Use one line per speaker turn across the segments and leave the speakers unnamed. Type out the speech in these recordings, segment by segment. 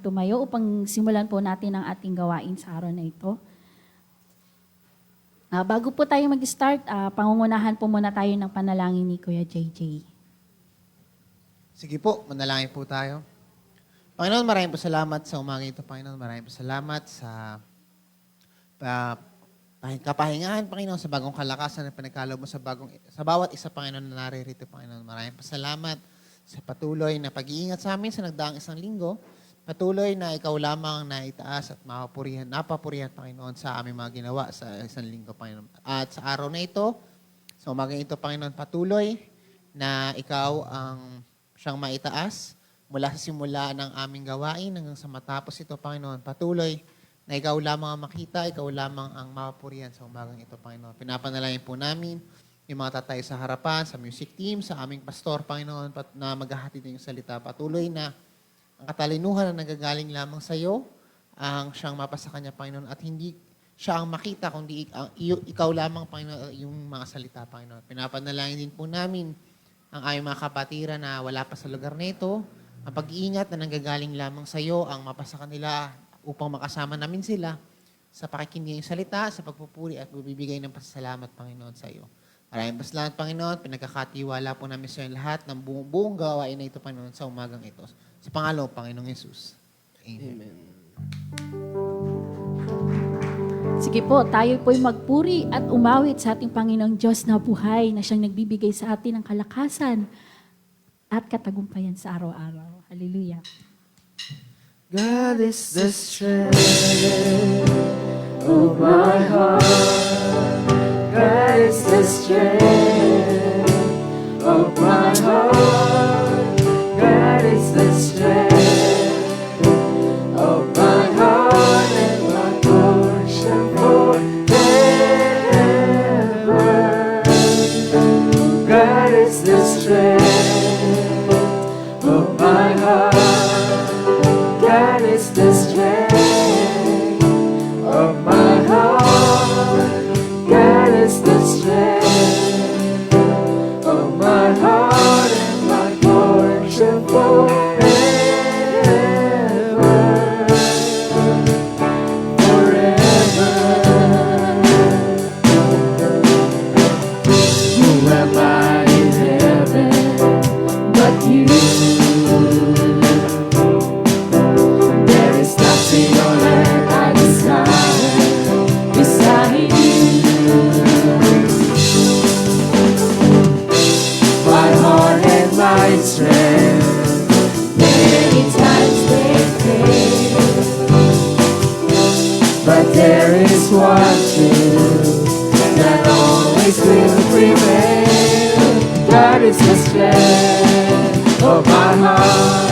tumayo upang simulan po natin ang ating gawain sa araw na ito. Bago po tayo mag-start, pangungunahan po muna tayo ng panalangin ni Kuya JJ.
Sige po, manalangin po tayo. Panginoon, maraming po salamat sa umaga ito, Panginoon. Maraming po salamat sa kapahingahan, Panginoon, sa bagong kalakasan na pinagkaloob mo sa bawat isa, Panginoon, na naririto, Panginoon. Maraming po salamat sa patuloy na pag-iingat sa amin sa nagdaang isang linggo. Patuloy na ikaw lamang na itaas at napapurihan, Panginoon, sa aming mga ginawa sa isang linggo, Panginoon. At sa araw na ito, sa umaga ito, Panginoon, patuloy na ikaw ang siyang maitaas mula sa simula ng aming gawain hanggang sa matapos ito, Panginoon. Patuloy na ikaw lamang ang makita, ikaw lamang ang mapapurihan sa umagang ito, Panginoon. Pinapanalangin po namin yung mga tatay sa harapan, sa music team, sa aming pastor, Panginoon, na maghahatid ng salita. Patuloy na ang katalinuhan na nagagaling lamang sa iyo ang siyang mapasa kanya, Panginoon, at hindi siya ang makita, kundi ikaw lamang, Panginoon, yung mga salita, Panginoon. Pinapanalangin din po namin ang aming mga kapatiran na wala pa sa lugar na ito, ang pag-iingat na nanggagaling lamang sa iyo, ang mapasa kanila upang makasama namin sila sa pakikinig ng salita, sa pagpupuri at bibigay ng pasasalamat, Panginoon, sa iyo. Maraming pasalamat, Panginoon. Pinagkakatiwala po namin sa iyo lahat ng buong gawain na ito, Panginoon, sa umagang ito. Sa pangalan ng Panginoong Yesus. Amen.
Sige po, tayo po'y magpuri at umawit sa ating Panginoong Diyos na buhay na siyang nagbibigay sa atin ng kalakasan at katagumpayan sa araw-araw. Hallelujah.
God is the strength of my heart. God is the strength of my heart. God is the strength of my heart and my portion forever. God is the strength of my heart. God is the strength of my heart. God is the strength of my heart and my portion forever. Forever. Who am I in heaven but you? There is nothing on earth I desire beside you. My heart and my strength, many times they fail, but there is one truth that always will prevail. God is the strength of my heart.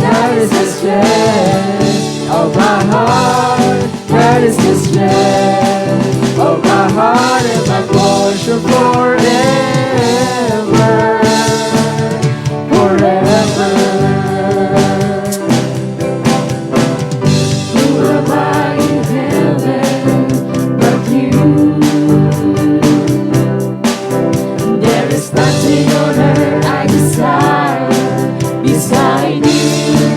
God is the strength of my heart. God is the strength of my heart and my portion forever. Forever. Who am I in heaven but you? There is nothing on earth I desire beside you.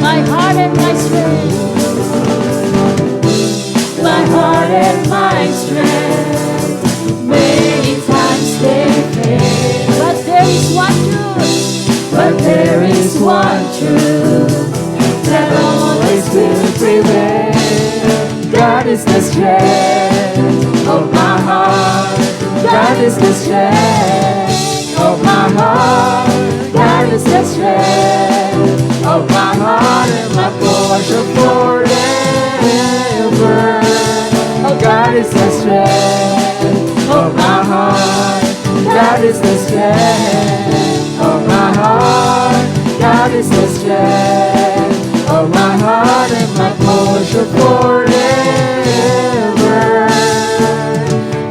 My heart and my strength.
My heart and my strength, many times they fail,
But there is one truth.
but there is one truth that always will prevail. God is the strength of my heart. God is the strength of my heart. God is the strength of my heart and my portion forever. Oh, God is the strength of my heart. God is the strength of my heart. God is the strength of my heart and my portion forever.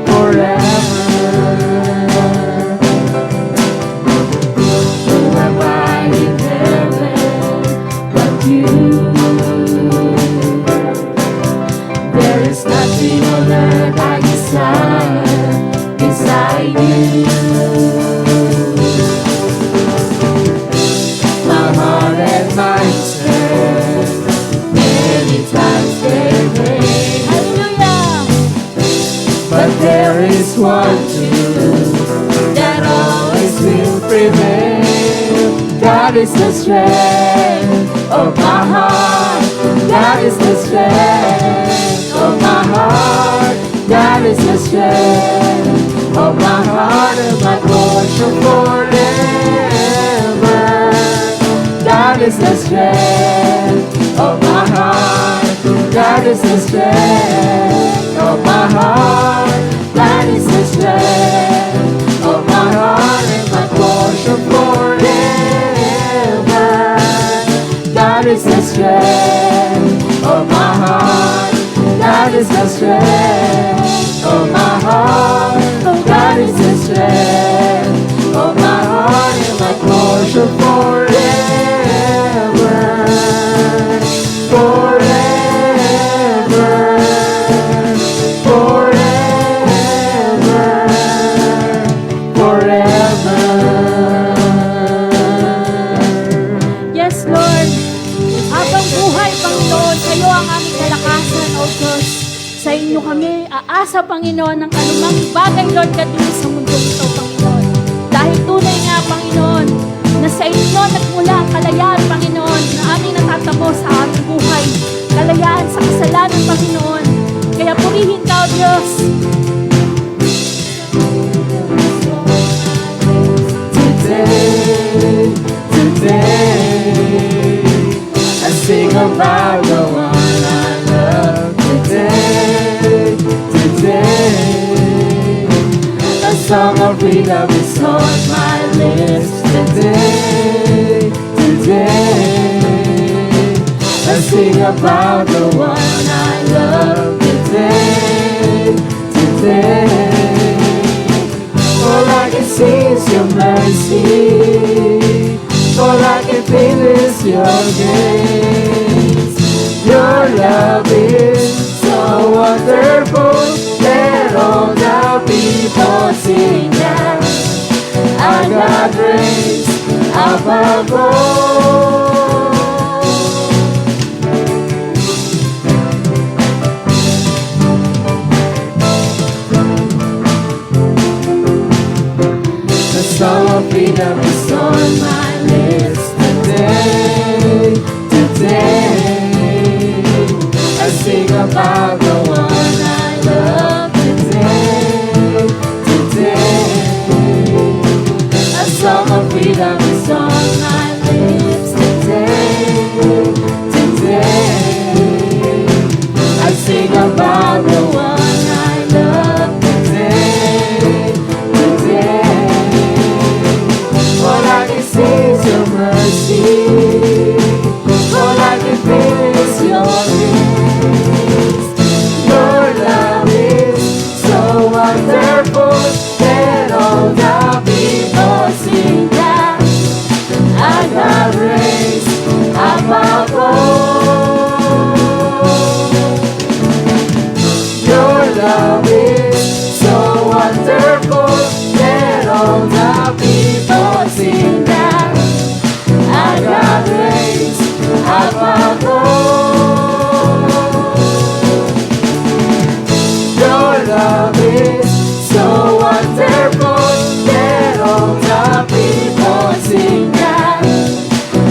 Forever. Who am I in heaven but you? There is nothing on earth I desire beside you. My heart and my strength, is one truth that always will prevail. God is the strength of my heart. God is the strength of my heart. God is the strength of my heart and my portion forever. God is the strength of my heart. God is the strength of my heart. God is the strength of my heart and my portion forever. God is the strength of my heart. God is the strength of my heart. God is the strength of my heart and my portion forever.
Yes, Lord. Habang buhay, Panginoon, kayo ang aming kalakasan, O Diyos. Sa inyo kami aasa, Panginoon, ng anumang bagay, Lord, kadili sa mundo ito, Panginoon. Dahil tunay nga, Panginoon, na sa inyo nagmula ang kalayaan, Panginoon, na aming natatamo sa aming buhay. Kalayaan sa kasalanan, Panginoon. Kaya purihin ka, O Diyos.
Today, I sing about the one I love. Today, a song of freedom is on my lips. Today, I sing about the one I love. Today, all I can see is your mercy. All I can feel is your grace. Your love is so wonderful. Let all the people sing that I got grace above all. The song of freedom is on my lips today. I sing about the one I love today. A song of freedom is on my lips today. I sing about the one I love today. All I can see is your mercy. All I can feel is your grace. Your love is so wonderful. Let all the people sing that I got grace above all. Your love is so wonderful. Let all the people sing that I got grace above all. Your love is so wonderful. Let all the people sing that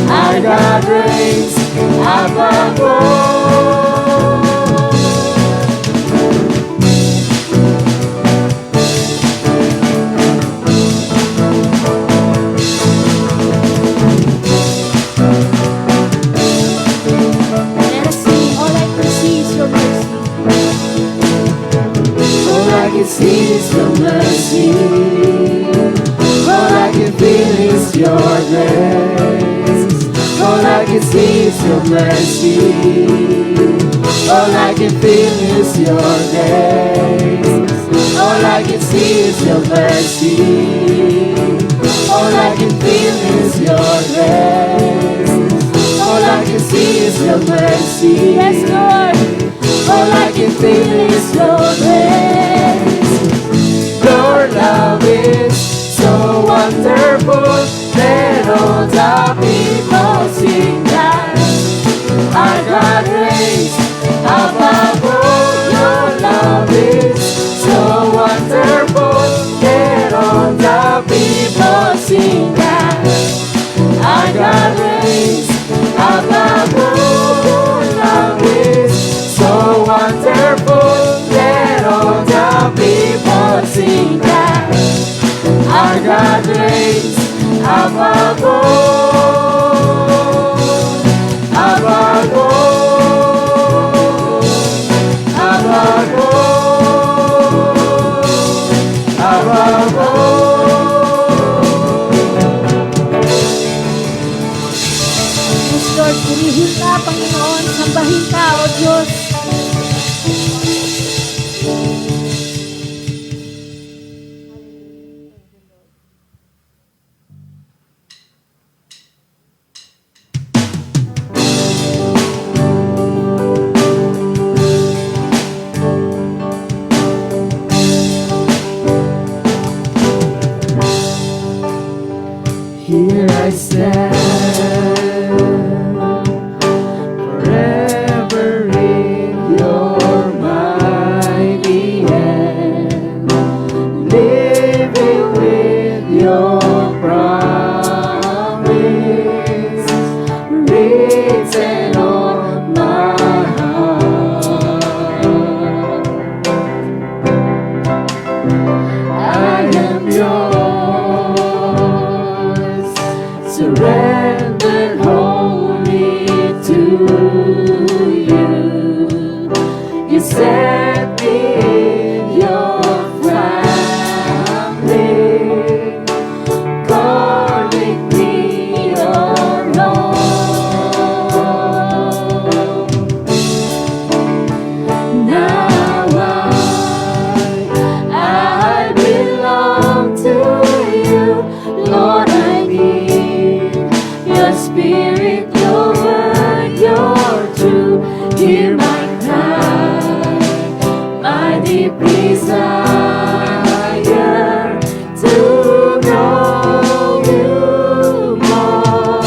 I got grace above all.
Let us sing, all I can see is your mercy.
All I can see is your mercy. All I can feel is your grace. All I can see is your mercy. All I can feel is your grace. All I can see is your mercy. All I can feel is your grace. All I can see is your mercy.
Yes, Lord.
All I can feel is your grace. Your love is so wonderful. Let all the people sing that I got grace above all. Your love is so wonderful. set me in your family, calling me your own. Now I belong to you, Lord. I need your spirit, your word, your truth. Hear my cry, my deep desire to know you more.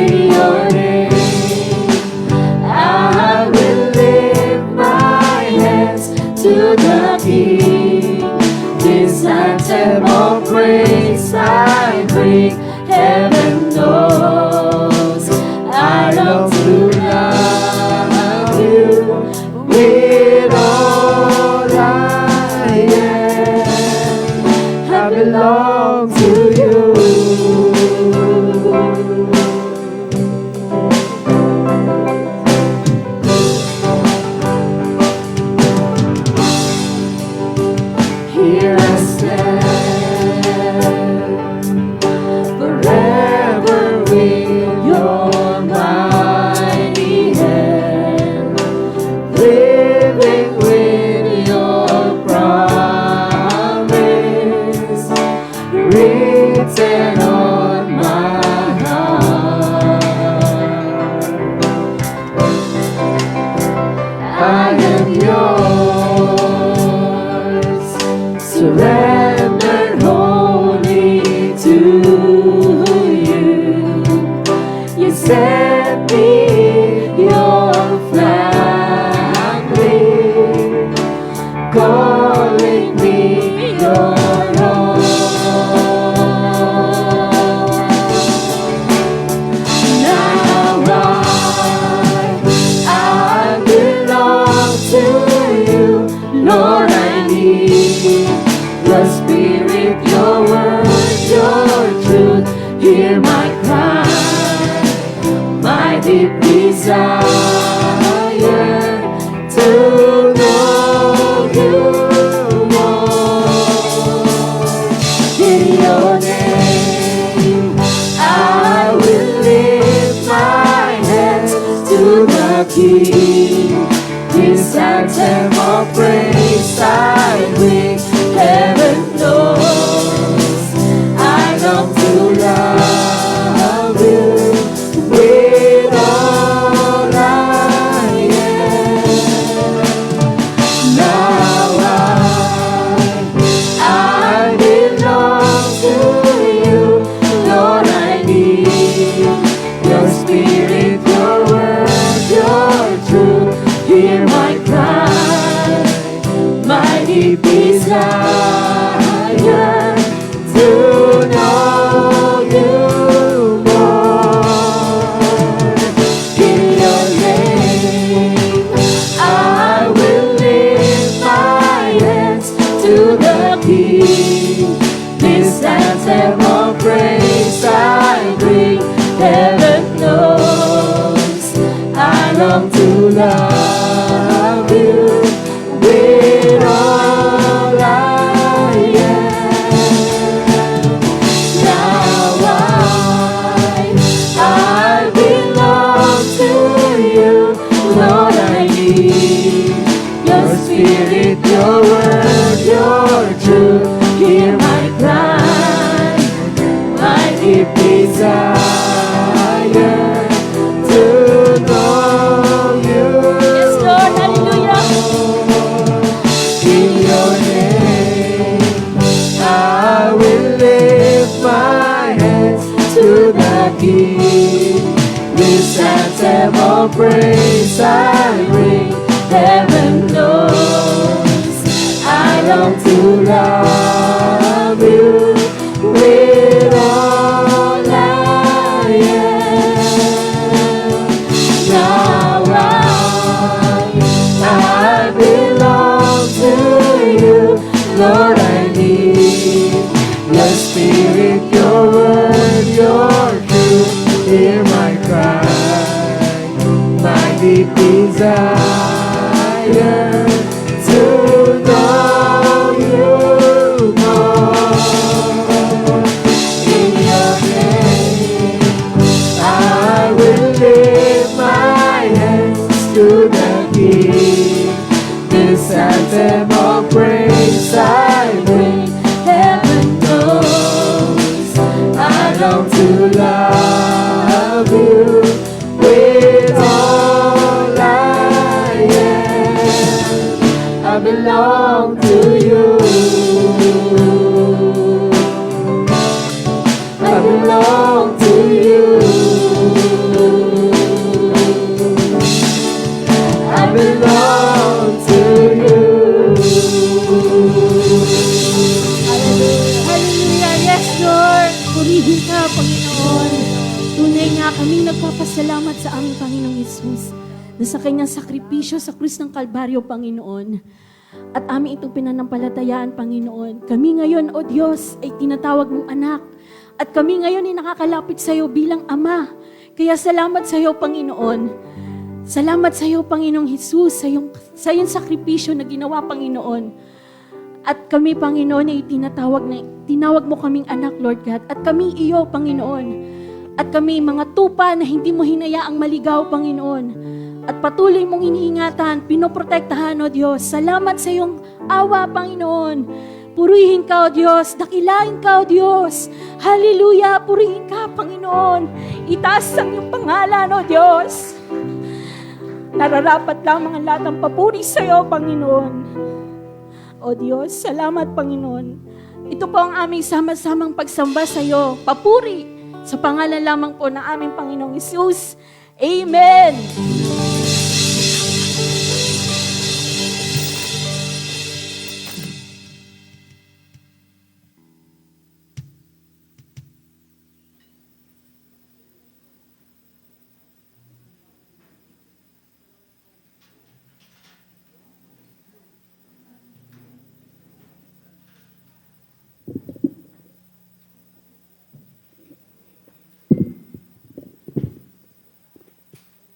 In your name, I will lift my hands to the King. This anthem of praise I bring. Heaven knows I long to love you with all I am. I belong to you. Here I stand, forever with your mighty hand, living with your promise, written on my heart. I am yours, surrendered wholly to you. You set me in your family, calling me your own. Now I belong to you, Lord. I need your spirit, your word, your truth. Hear my cry, my deep desire to know you more. In your name, I will lift my hands to the King. This anthem of praise I bring. Heaven knows I long to love you with all I am. Now I belong to you, Lord. I need your spirit, your word, your truth. Hear my cry, my deep desire to know you more. In your name, I will lift my hands to the King. This anthem of praise I bring. Heaven knows I long to love you with all I am. Now I belong to you, Lord. I need your spirit, your word, your truth. Hear my cry, my deep desire to know you.
Yes, Lord. Hallelujah.
In your name, I will lift my hands to the King. This anthem of praise I bring. Heaven knows I long to love you with all I am. Now I belong to you, Lord. I need your spirit, your word, your truth. Hear my cry, my deep desire This anthem of praise I bring. Heaven knows I long to love you with all I am. I belong to you. I belong to you. I belong to you.
Hallelujah. Yes, Lord. Purihin ka, Panginoon. Tunay nga kaming nagpapasalamat sa aming Panginoong Yesus na sa kanyang sakripisyo sa krus ng Kalbaryo, Panginoon. At aming itong pinanampalatayaan, Panginoon. Kami ngayon, O Diyos, ay tinatawag mong anak. At kami ngayon ay nakakalapit sa iyo bilang Ama. Kaya salamat sa iyo, Panginoon. Salamat sa iyo, Panginoong Hesus, sa iyong sakripisyo na ginawa, Panginoon. At kami, Panginoon, ay tinawag mo kaming anak, Lord God. At kami iyo, Panginoon. At kami mga tupa na hindi mo hinayaang maligaw, Panginoon. At patuloy mong iniingatan, pinoprotektahan, O Diyos. Salamat sa iyong awa, Panginoon. Purihin ka, O Diyos. Dakilain ka, O Diyos. Hallelujah. Purihin ka, Panginoon. Itaas ang iyong pangalan, O Diyos. Nararapat lamang ang lahat ng papuri sa iyo, Panginoon. O Diyos, salamat, Panginoon. Ito po ang aming sama-samang pagsamba sa iyo. Papuri sa pangalan lamang po ng aming Panginoong Hesus. Amen.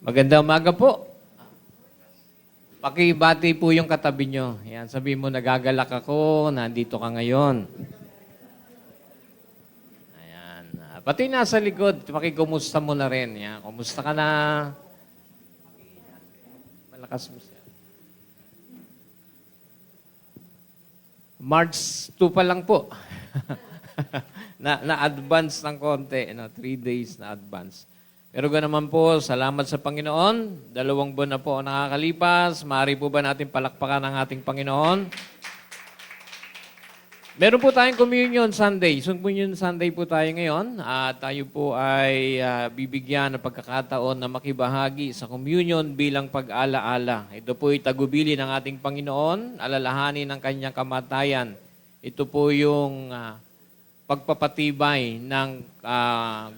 Magandang umaga po. Pakibati po yung katabi nyo. Yan, sabi mo, nagagalak ako, nandito ka ngayon. Ayan. Pati nasa likod, pakikumusta mo na rin. Yan. Kumusta ka na? Malakas mo siya. March 2 pa lang po. na-advance ng konti. 3 days na advance. Pero ganoon po, salamat sa Panginoon. 2 buwan na po ang nakakalipas. Maaari po ba natin palakpakan ang ating Panginoon? Meron po tayong Communion Sunday. So, Communion Sunday po tayo ngayon. Tayo po ay bibigyan ng pagkakataon na makibahagi sa communion bilang pag-alaala. Ito po ay tagubili ng ating Panginoon, alalahanin ng kanyang kamatayan. Ito po yung pagpapatibay ng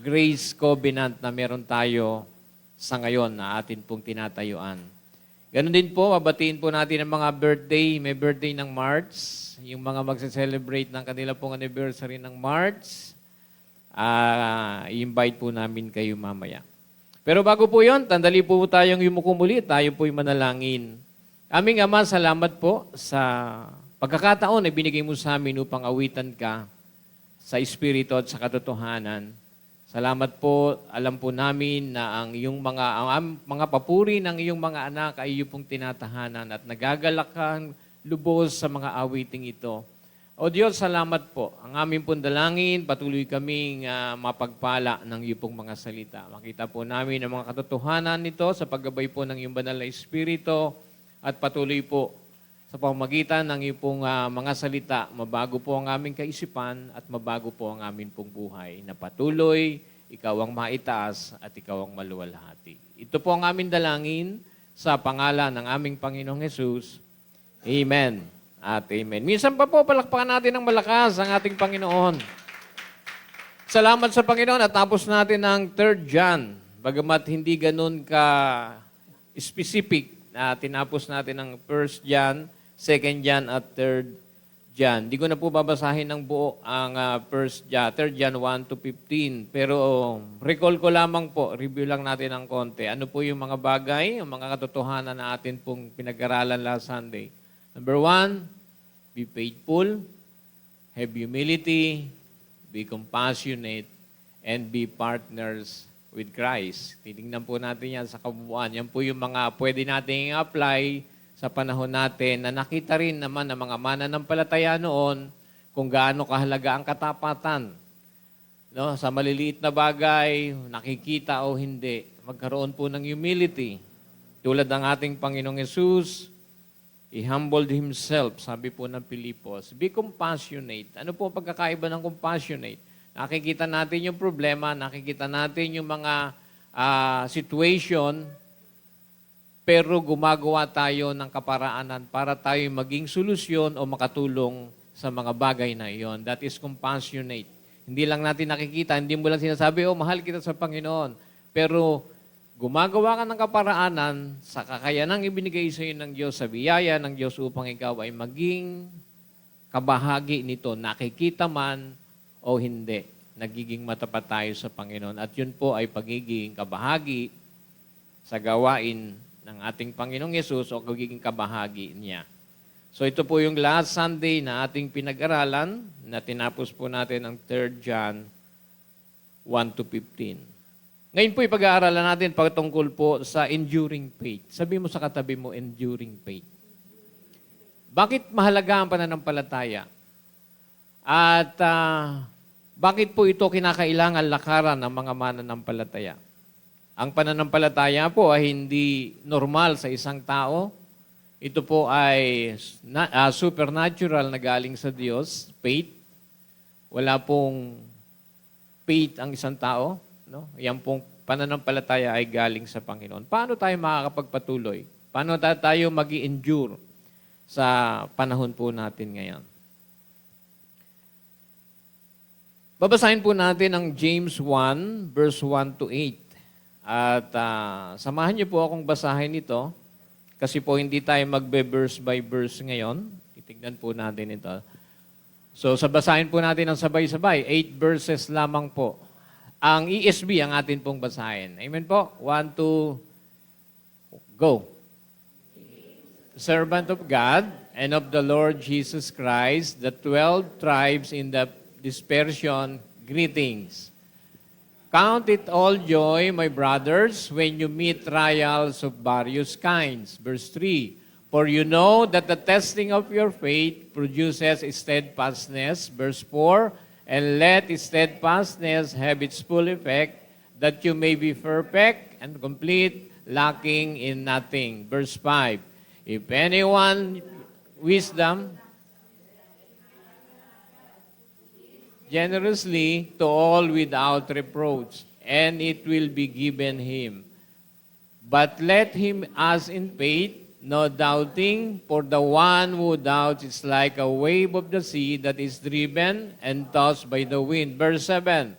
grace covenant na meron tayo sa ngayon na atin pong tinatayuan. Ganon din po, mabatiin po natin ang mga birthday. May birthday ng March. Yung mga magse-celebrate ng kanila pong anniversary ng March. I-invite po namin kayo mamaya. Pero bago po yon, tandali po tayong yumukumuli. Tayo po'y manalangin. Aming Ama, salamat po sa pagkakataon na binigay mo sa amin upang awitan ka sa Espiritu at sa katotohanan. Salamat po, alam po namin na ang mga papuri ng iyong mga anak ay iyong pong tinatahanan at nagagalak kang lubos sa mga awiting ito. O Diyos, salamat po. Ang aming pong dalangin, patuloy kaming mapagpala ng iyong pong mga salita. Makita po namin ang mga katotohanan nito sa paggabay po ng iyong banal na Espiritu at patuloy po sa pamamagitan ng iyong pong mga salita, mabago po ang aming kaisipan at mabago po ang aming pong buhay na patuloy, ikaw ang maitaas at ikaw ang maluwalhati. Ito po ang aming dalangin sa pangalan ng aming Panginoong Hesus. Amen at amen. Minsan pa po, palakpakan natin ng malakas ang ating Panginoon. Salamat sa Panginoon at tapos natin ang 3 John. Bagamat hindi ganun ka specific na tinapos natin ang 1 John, 2 John at 3 John. Di ko na po babasahin ng buo ang 3 John 1 to 15. Pero recall ko lamang po, review lang natin ng konti. Ano po yung mga bagay, yung mga katotohanan na atin pong pinag-aralan last Sunday. Number 1, be faithful, have humility, be compassionate, and be partners with Christ. Titingnan po natin yan sa kabuuan. Yan po yung mga pwede nating i-apply sa panahon natin na nakita rin naman ng mga mananampalataya noon kung gaano kahalaga ang katapatan. No, sa maliliit na bagay, nakikita o hindi, magkaroon po ng humility. Tulad ng ating Panginoong Yesus, He humbled Himself, sabi po ng Pilipos. Be compassionate. Ano po ang pagkakaiba ng compassionate? Nakikita natin yung problema, nakikita natin yung mga situation, pero gumagawa tayo ng kaparaanan para tayo maging solusyon o makatulong sa mga bagay na iyon. That is compassionate. Hindi lang natin nakikita, hindi mo lang sinasabi, oh, mahal kita sa Panginoon. Pero gumagawa ka ng kaparaanan sa kakayanang ibinigay sa iyo ng Diyos, sa biyaya ng Diyos upang ikaw ay maging kabahagi nito, nakikita man o hindi. Nagiging matapat tayo sa Panginoon. At yun po ay pagiging kabahagi sa gawain ng ating Panginoong Yesus o pagiging kabahagi niya. So ito po yung last Sunday na ating pinag-aralan na tinapos po natin ang 3 John 1 to 15. Ngayon po ipag-aaralan natin patungkol po sa enduring faith. Sabi mo sa katabi mo, enduring faith. Bakit mahalaga ang pananampalataya? At bakit po ito kinakailangan lakaran ng mga mananampalataya? Ang pananampalataya po ay hindi normal sa isang tao. Ito po ay supernatural na galing sa Diyos, faith. Wala pong faith ang isang tao. No? Yan pong pananampalataya ay galing sa Panginoon. Paano tayo makakapagpatuloy? Paano tayo mag-endure sa panahon po natin ngayon? Babasahin po natin ang James 1, verse 1 to 8. At samahan niyo po akong basahin ito kasi po hindi tayo magbe-verse by verse ngayon. Titignan po natin ito. So, basahin po natin ang sabay-sabay. 8 verses lamang po. Ang ESV ang atin pong basahin. Amen po? 1, 2, go. Servant of God and of the Lord Jesus Christ, the 12 tribes in the dispersion, greetings. Count it all joy, my brothers, when you meet trials of various kinds. Verse 3, for you know that the testing of your faith produces steadfastness. Verse 4, and let steadfastness have its full effect, that you may be perfect and complete, lacking in nothing. Verse 5, if anyone wisdom generously to all without reproach, and it will be given him. But let him ask in faith, no doubting, for the one who doubts is like a wave of the sea that is driven and tossed by the wind. Verse 7.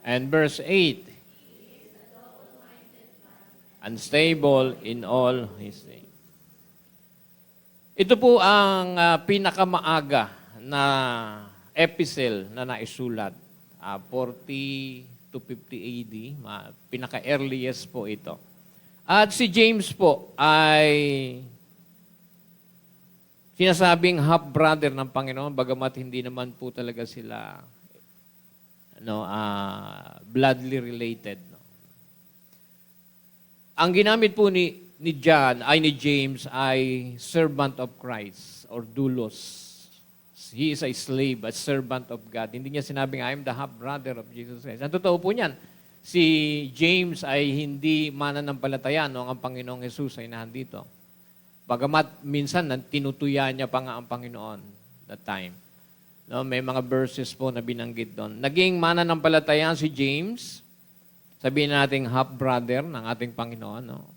And verse 8. Unstable in all his ways. Ito po ang pinakamaaga na epistle na naisulat. 40 to 50 AD, pinaka-earliest po ito. At si James po ay sinasabing half-brother ng Panginoon, bagamat hindi naman po talaga sila bloodly related. No? Ang ginamit po ni James ay servant of Christ or doulos. He is a slave, a servant of God. Hindi niya sinabing, I am the half-brother of Jesus Christ. Ang totoo po niyan, si James ay hindi mananampalataya noong ang Panginoong Jesus ay nandito. Bagamat minsan tinutuya niya pa nga ang Panginoon that time. No, may mga verses po na binanggit doon. Naging mananampalataya si James, sabihin natin half-brother ng ating Panginoon, no?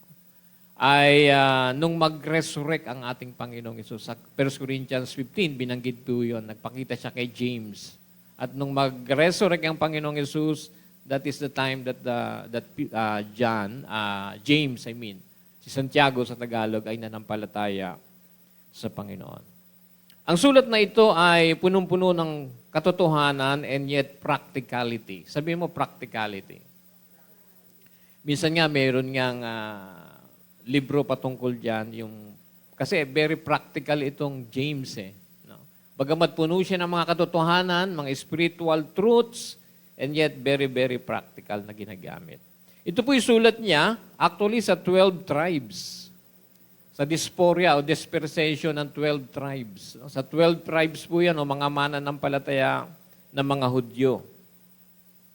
Ay nung mag-resurrect ang ating Panginoong Isus. Sa 1 Corinthians 15, binanggit po yun. Nagpakita siya kay James. At nung mag-resurrect ang Panginoong Isus, that is the time that James, si Santiago sa Tagalog, ay nanampalataya sa Panginoon. Ang sulat na ito ay punong-puno ng katotohanan and yet practicality. Sabihin mo practicality. Minsan nga, mayroon ngang libro patungkol dyan, kasi very practical itong James. No? Bagamat puno siya ng mga katotohanan, mga spiritual truths, and yet very, very practical na ginagamit. Ito po sulat niya actually sa 12 tribes. Sa dysphoria o dispersation ng 12 tribes. Sa 12 tribes po yan o mga mananampalataya ng mga Hudyo.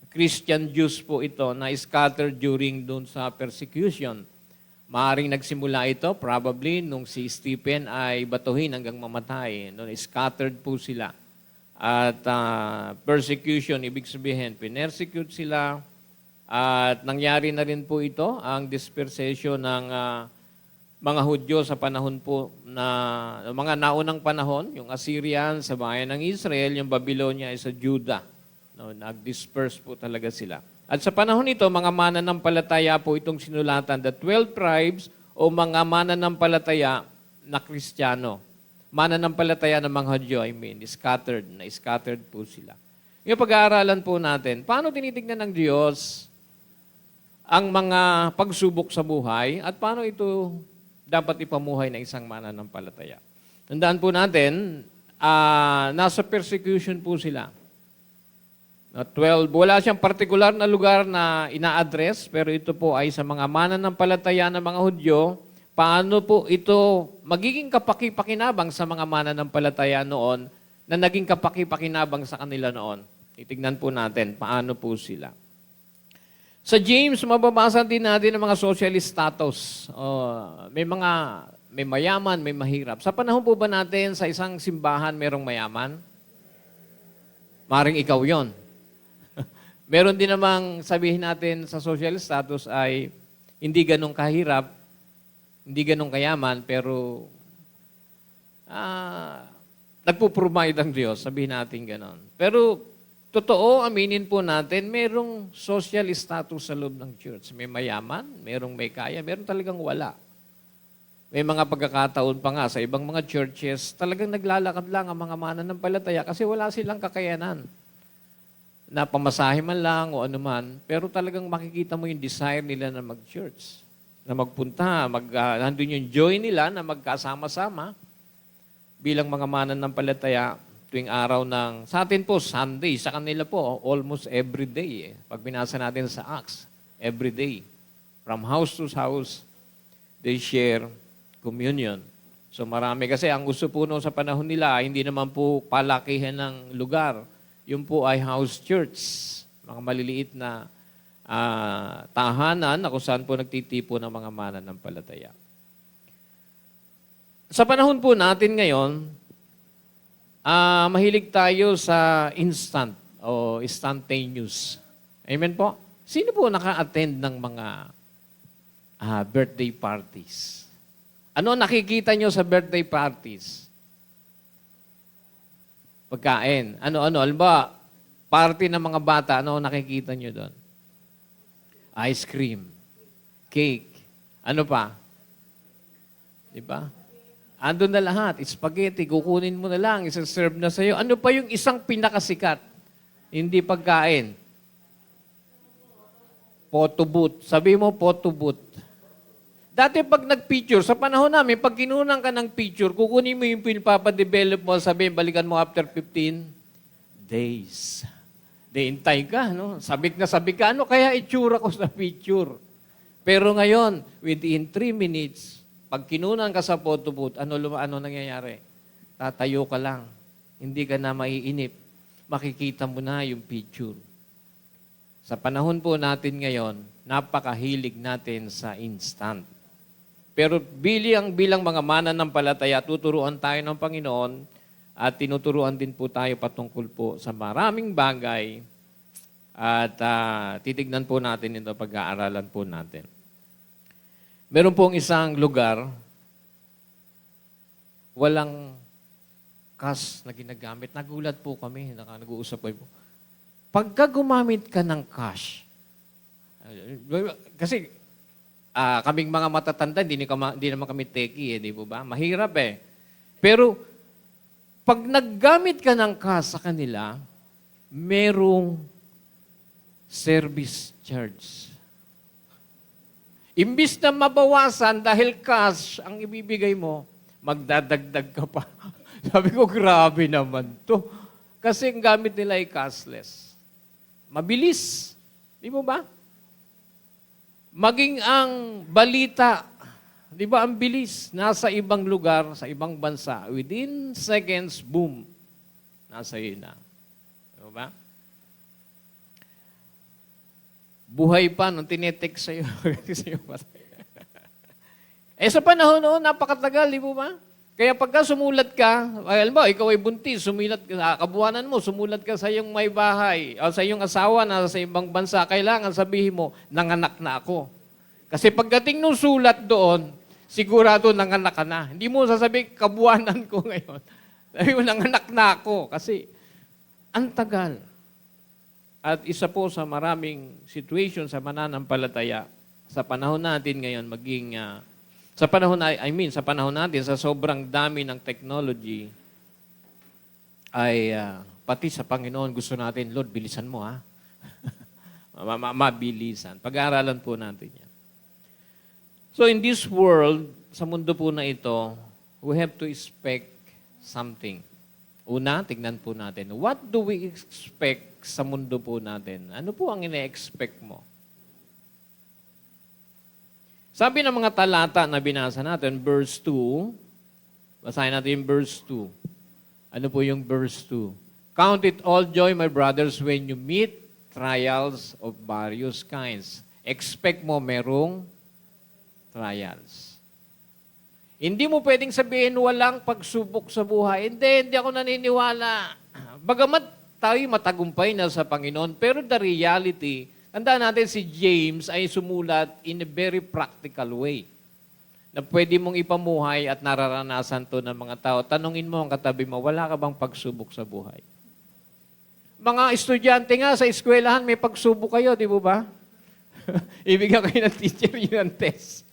Christian Jews po ito na scattered during doon sa persecution. Maaring nagsimula ito probably nung si Stephen ay batuhin hanggang mamatay. Noon scattered po sila. At persecution, ibig sabihin, pinersecute sila. At nangyari na rin po ito, ang dispersation ng mga Hudyo sa panahon po na mga naunang panahon, yung Assyrian sa bayan ng Israel, yung Babylonia ay sa Judah. No, nag-disperse po talaga sila. At sa panahon ito, mga mananampalataya po itong sinulatan, the 12 tribes o mga mananampalataya na Kristiyano. Mananampalataya ng mga Hudyo, scattered po sila. Yung pag-aaralan po natin, paano tinitignan ng Diyos ang mga pagsubok sa buhay at paano ito dapat ipamuhay ng isang mananampalataya. Tandaan po natin, nasa persecution po sila. 12, wala siyang partikular na lugar na ina-address, pero ito po ay sa mga mananampalataya ng mga Hudyo, paano po ito magiging kapaki-pakinabang sa mga mananampalataya noon na naging kapaki-pakinabang sa kanila noon. Titignan po natin, paano po sila. Sa James, mababasa din natin ang mga social status. May mayaman, may mahirap. Sa panahon po ba natin, sa isang simbahan, merong mayaman? Maring ikaw yon. Meron din namang sabihin natin sa social status ay hindi ganun kahirap, hindi ganun kayaman, pero nagpo-provide ang Diyos, sabihin natin ganun. Pero totoo, aminin po natin, merong social status sa loob ng church. May mayaman, merong may kaya, meron talagang wala. May mga pagkakataon pa nga sa ibang mga churches, talagang naglalakad lang ang mga mananampalataya kasi wala silang kakayanan. Na pamasahe man lang o anuman, pero talagang makikita mo yung desire nila na mag-church. Na magpunta, nandun yung joy nila na magkasama-sama bilang mga mananampalataya tuwing araw ng, sa atin po, Sunday. Sa kanila po, almost every day. Pag binasa natin sa Acts, every day. From house to house, they share communion. So marami kasi, ang gusto po noon sa panahon nila, hindi naman po palakihan ng lugar. Yung po ay house church. Mga maliliit na tahanan na kung saan po nagtitipo ng mga mananampalataya. Sa panahon po natin ngayon, mahilig tayo sa instant o instantaneous. Amen po? Sino po naka-attend ng mga birthday parties? Ano nakikita nyo sa birthday parties? Pagkain. Ano? Alba, party ng mga bata, ano nakikita nyo doon? Ice cream. Cake. Ano pa? Diba? Andun na lahat. Spaghetti, kukunin mo na lang, isa-serve na sa'yo. Ano pa yung isang pinakasikat? Hindi pagkain. Photo booth. Sabi mo, photo booth. Dati pag nag-picture, sa panahon namin, pag kinunan ka ng picture, kukunin mo yung pinapadevelop mo, sabihin, balikan mo after 15 days. Hintay ka, no? Sabik na sabik ka. Ano kaya itsura ko sa picture? Pero ngayon, within 3 minutes, pag kinunan ka sa photo booth, ano nangyayari? Tatayo ka lang. Hindi ka na maiinip. Makikita mo na yung picture. Sa panahon po natin ngayon, napakahilig natin sa instant. Pero bilang mga mananampalataya, tuturuan tayo ng Panginoon at tinuturuan din po tayo patungkol po sa maraming bagay at titignan po natin ito, pag-aaralan po natin. Meron pong isang lugar, walang cash na ginagamit. Nagulat po kami, nag-uusap po. Pagka gumamit ka ng cash, kasi kaming mga matatanda, hindi naman kami techie, di ba? Mahirap eh. Pero, pag naggamit ka ng cash sa kanila, merong service charge. Imbis na mabawasan dahil cash ang ibibigay mo, magdadagdag ka pa. Sabi ko, grabe naman to. Kasi ang gamit nila ay cashless. Mabilis. Di mo ba? Maging ang balita, di ba ang bilis, nasa ibang lugar, sa ibang bansa, within seconds, boom, nasa iyo na. Di ba? Buhay pa nung tinetext sa'yo. Sa panahon noon, napakatagal, di mo ba? Kaya pagka sumulat ka, alam mo, ikaw ay buntis, kabuhanan mo, sumulat ka sa iyong may bahay, o sa iyong asawa na sa ibang bansa, kailangan sabihin mo, nanganak na ako. Kasi pagdating ng sulat doon, sigurado nanganak ka na. Hindi mo sasabihin, kabuhanan ko ngayon. Sabi mo, nanganak na ako. Kasi, ang tagal. At isa po sa maraming situation sa mananampalataya, sa panahon natin ngayon, sa panahon natin, sa sobrang dami ng technology, ay pati sa Panginoon gusto natin, Lord, bilisan mo ha. Mabilisan. Pag-aaralan po natin yan. So in this world, sa mundo po na ito, we have to expect something. Una, tignan po natin. What do we expect sa mundo po natin? Ano po ang ine-expect mo? Sabi ng mga talata na binasa natin, verse 2, basahin natin yung verse 2. Ano po yung verse 2? Count it all joy, my brothers, when you meet trials of various kinds. Expect mo merong trials. Hindi mo pwedeng sabihin walang pagsubok sa buhay. Hindi ako naniniwala. Bagamat tayo matagumpay na sa Panginoon, pero the reality, tandaan natin si James ay sumulat in a very practical way na pwede mong ipamuhay at nararanasan to ng mga tao. Tanungin mo ang katabi mo, wala ka bang pagsubok sa buhay? Mga estudyante nga sa eskwelahan, may pagsubok kayo, di ba? Ibigyan kayo ng teacher yun ang test.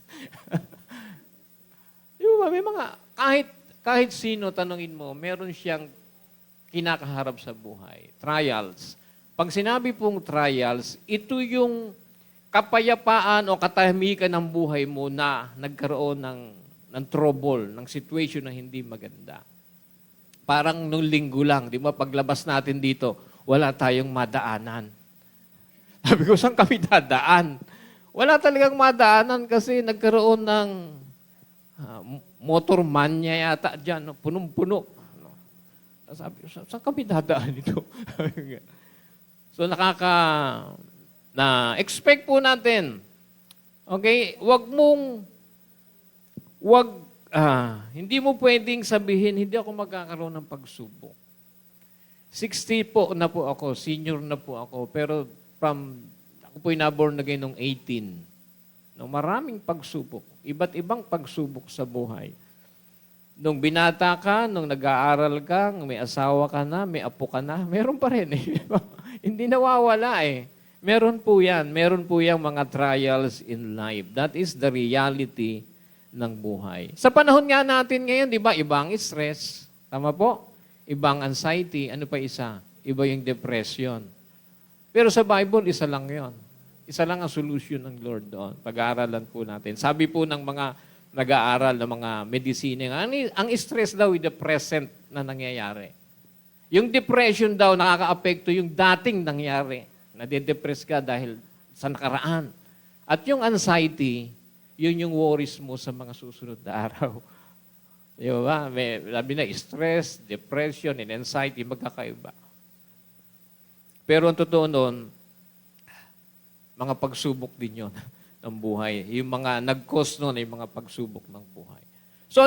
Di ba? May mga, kahit sino, tanungin mo, meron siyang kinakaharap sa buhay. Trials. Pag sinabi pong trials, ito yung kapayapaan o katahimikan ng buhay mo na nagkaroon ng trouble, ng situation na hindi maganda. Parang nung linggo lang, di ba, paglabas natin dito, wala tayong madaanan. Sabi ko, saan kami dadaan? Wala talagang madaanan kasi nagkaroon ng motor mania yata dyan, punong-puno. Sabi ko, saan kami dadaan dito? So expect po natin. Okay? Hindi mo pwedeng sabihin, hindi ako magkakaroon ng pagsubok. 60 po na po ako, senior na po ako, pero ako po inaborn na nung 18. No, maraming pagsubok. Iba't ibang pagsubok sa buhay. Nung binata ka, nung nag-aaral ka, may asawa ka na, may apo ka na, meron pa rin eh. Hindi nawawala eh. Meron po yan. Meron po yung mga trials in life. That is the reality ng buhay. Sa panahon nga natin ngayon, di ba, ibang stress. Tama po? Ibang anxiety. Ano pa isa? Iba yung depression. Pero sa Bible, isa lang yon. Isa lang ang solution ng Lord doon. Pag-aaralan po natin. Sabi po ng mga nag-aaral ng mga medisina, ang stress daw is the present na nangyayari. Yung depression daw, nakaka-apekto yung dating nangyari. Nade-depress ka dahil sa nakaraan. At yung anxiety, yun yung worries mo sa mga susunod na araw. Di ba? Sabi na, stress, depression, and anxiety, magkakaiba. Pero ang totoo nun, mga pagsubok din yun ng buhay. Yung mga nag-cause nun ay mga pagsubok ng buhay. So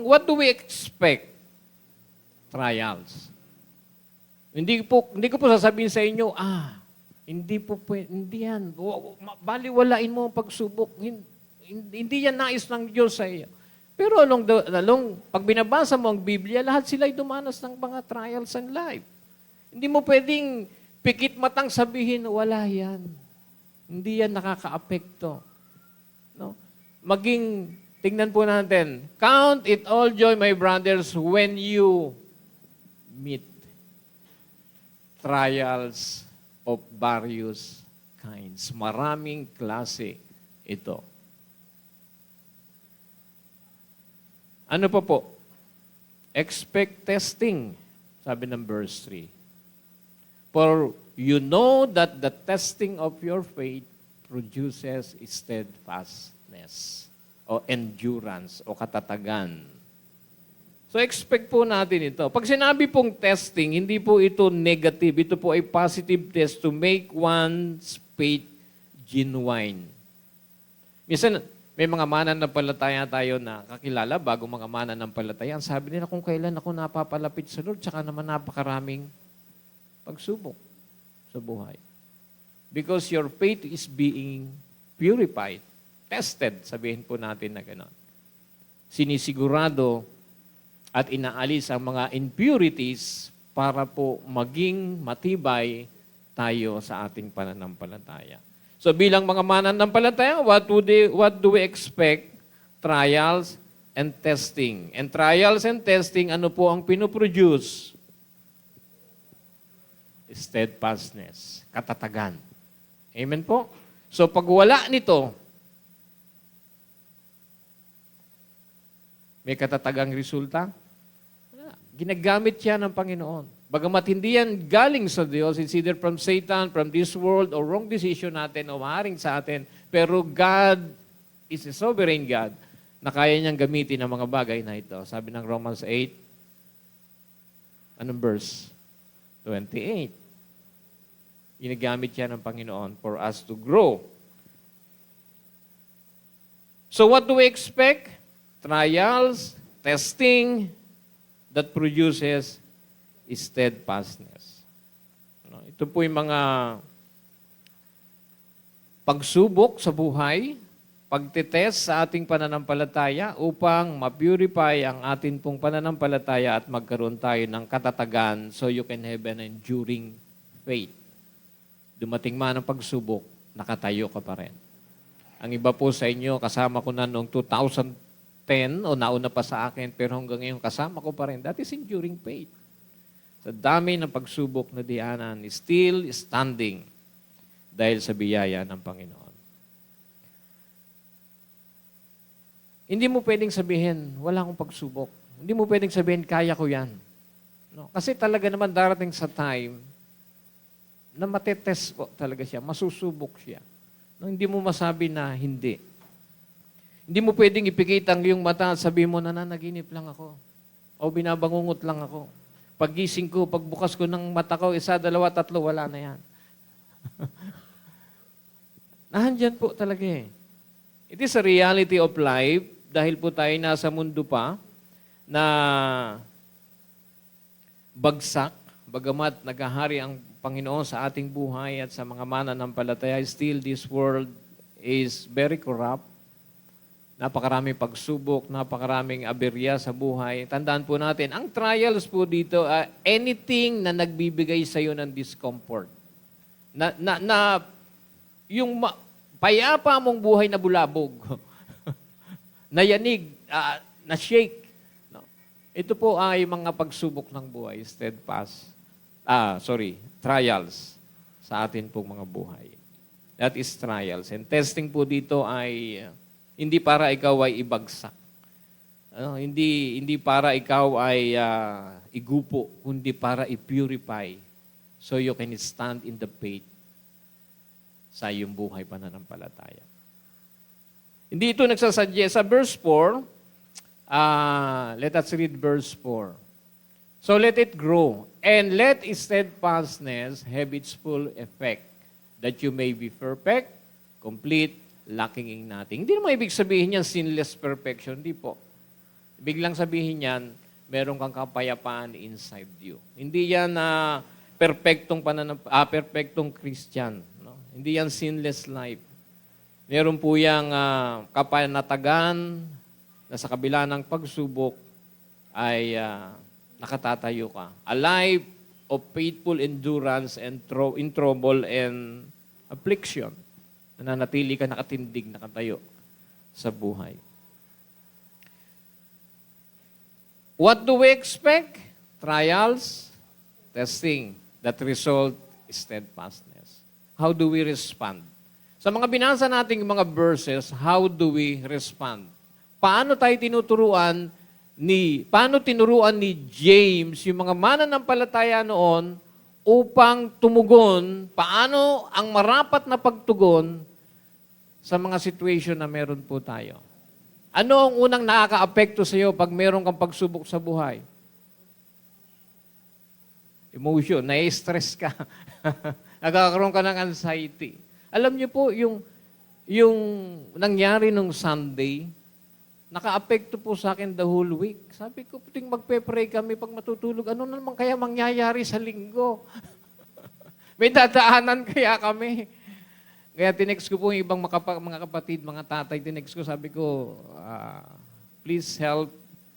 what do we expect? Trials. Hindi ko po sasabihin sa inyo, hindi yan. Baliwalain mo ang pagsubok. Hindi yan nais ng Diyos sa iyo. Pero pag binabasa mo ang Biblia, lahat sila'y dumanas ng mga trials in life. Hindi mo pwedeng pikit matang sabihin, wala yan. Hindi yan nakaka-apekto. No? Tingnan po natin, count it all joy, my brothers, when you meet trials of various kinds. Maraming klase ito. Ano pa po? Expect testing, sabi ng verse 3. For you know that the testing of your faith produces steadfastness o endurance o katatagan. So expect po natin ito. Pag sinabi pong testing, hindi po ito negative. Ito po ay positive test to make one's faith genuine. Minsan, may mga mananampalataya tayo na kakilala bago mga mananampalataya. Ang sabi nila, kung kailan ako napapalapit sa Lord, tsaka naman napakaraming pagsubok sa buhay. Because your faith is being purified, tested, sabihin po natin na gano'n. Sinisigurado at inaalis ang mga impurities para po maging matibay tayo sa ating pananampalataya. So bilang mga mananampalataya, what do we expect? Trials and testing. And trials and testing, ano po ang pinoproduce? Steadfastness, katatagan. Amen po? So pag wala nito, may katatagang resulta? Wala. Ginagamit yan ng Panginoon. Bagamat hindi yan galing sa Diyos, it's either from Satan, from this world, or wrong decision natin, o maaaring sa atin, pero God is a sovereign God na kaya niyang gamitin ang mga bagay na ito. Sabi ng Romans 8, anong verse? 28. Ginagamit yan ng Panginoon for us to grow. So what do we expect? Trials, testing that produces steadfastness. Ito po yung mga pagsubok sa buhay, pagtitest sa ating pananampalataya upang ma-purify ang ating pong pananampalataya at magkaroon tayo ng katatagan so you can have an enduring faith. Dumating man ang pagsubok, nakatayo ka pa rin. Ang iba po sa inyo, kasama ko na noong 2010 o nauna pa sa akin, pero hanggang ngayon kasama ko pa rin. That is enduring faith. Sa dami ng pagsubok na dianan, still standing dahil sa biyaya ng Panginoon. Hindi mo pwedeng sabihin, wala akong pagsubok. Hindi mo pwedeng sabihin, kaya ko yan. No? Kasi talaga naman darating sa time na matetest po talaga siya, masusubok siya. No, hindi mo masabi na hindi. Hindi mo pwedeng ipikit ang iyong mata at sabihin mo na nanaginip lang ako. O binabangungot lang ako. Paggising ko, pagbukas ko ng mata ko, 1, 2, 3, wala na yan. Nahandyan po talaga eh. It is a reality of life dahil po tayo nasa mundo pa na bagsak, bagamat naghahari ang Panginoon sa ating buhay at sa mga mananampalataya, still this world is very corrupt. Napakaraming pagsubok, napakaraming aberya sa buhay. Tandaan po natin, ang trials po dito, anything na nagbibigay sa iyo ng discomfort. Yung payapa mong buhay na bulabog, nayanig, na-shake. No? Ito po ay mga pagsubok ng buhay, trials sa atin pong mga buhay. That is trials. And testing po dito ay hindi para ikaw ay ibagsak. Hindi para ikaw ay igupo, kundi para i-purify so you can stand in the faith sa iyong buhay pananampalataya. Hindi ito nagsasuggest. Sa verse 4, let us read verse 4. So let it grow, and let its steadfastness have its full effect, that you may be perfect, complete, lacking in nothing. Hindi naman ibig sabihin yan sinless perfection. Hindi po. Ibig lang sabihin yan, meron kang kapayapaan inside you. Hindi yan perfectong Christian. No? Hindi yan sinless life. Meron po yung kapanatagan na sa kabila ng pagsubok ay nakatatayo ka. A life of faithful endurance and in trouble and affliction. Nananatili ka nakatindig, nakatayo sa buhay. What do we expect? Trials, testing, that result is steadfastness. How do we respond? Sa mga binasa nating mga verses, how do we respond? Paano tinuruan ni James yung mga mananampalataya noon upang tumugon, paano ang marapat na pagtugon sa mga situation na meron po tayo. Ano ang unang nakaka-apekto sa iyo pag meron kang pagsubok sa buhay? Emotion, nai-stress ka. Nagkakaroon ka ng anxiety. Alam niyo po, yung nangyari nung Sunday, naka-apekto po sa akin the whole week. Sabi ko, puting magpe-pray kami pag matutulog. Ano naman kaya mangyayari sa linggo? May dadaanan kaya kami. Kaya tinext ko po yung ibang mga kapatid, mga tatay, tinext ko, sabi ko, please help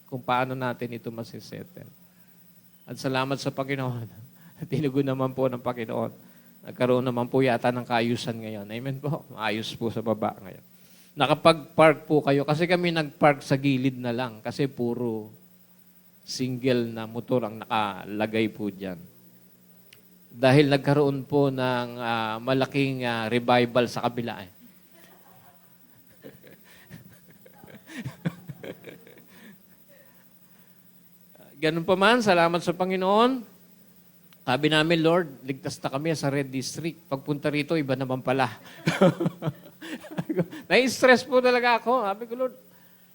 kung paano natin ito masisettle. At salamat sa Panginoon. Tinugon naman po ng Panginoon. Nagkaroon naman po yata ng kaayusan ngayon. Amen po. Maayos po sa baba ngayon. Nakapag-park po kayo. Kasi kami nag-park sa gilid na lang. Kasi puro single na motor ang nakalagay po dyan. Dahil nagkaroon po ng malaking revival sa kabila. Ganun pa man, salamat sa Panginoon. Sabi namin, Lord, ligtas na kami sa Red District. Pagpunta rito, iba naman pala. Nai-stress po talaga ako. Sabi ko, Lord.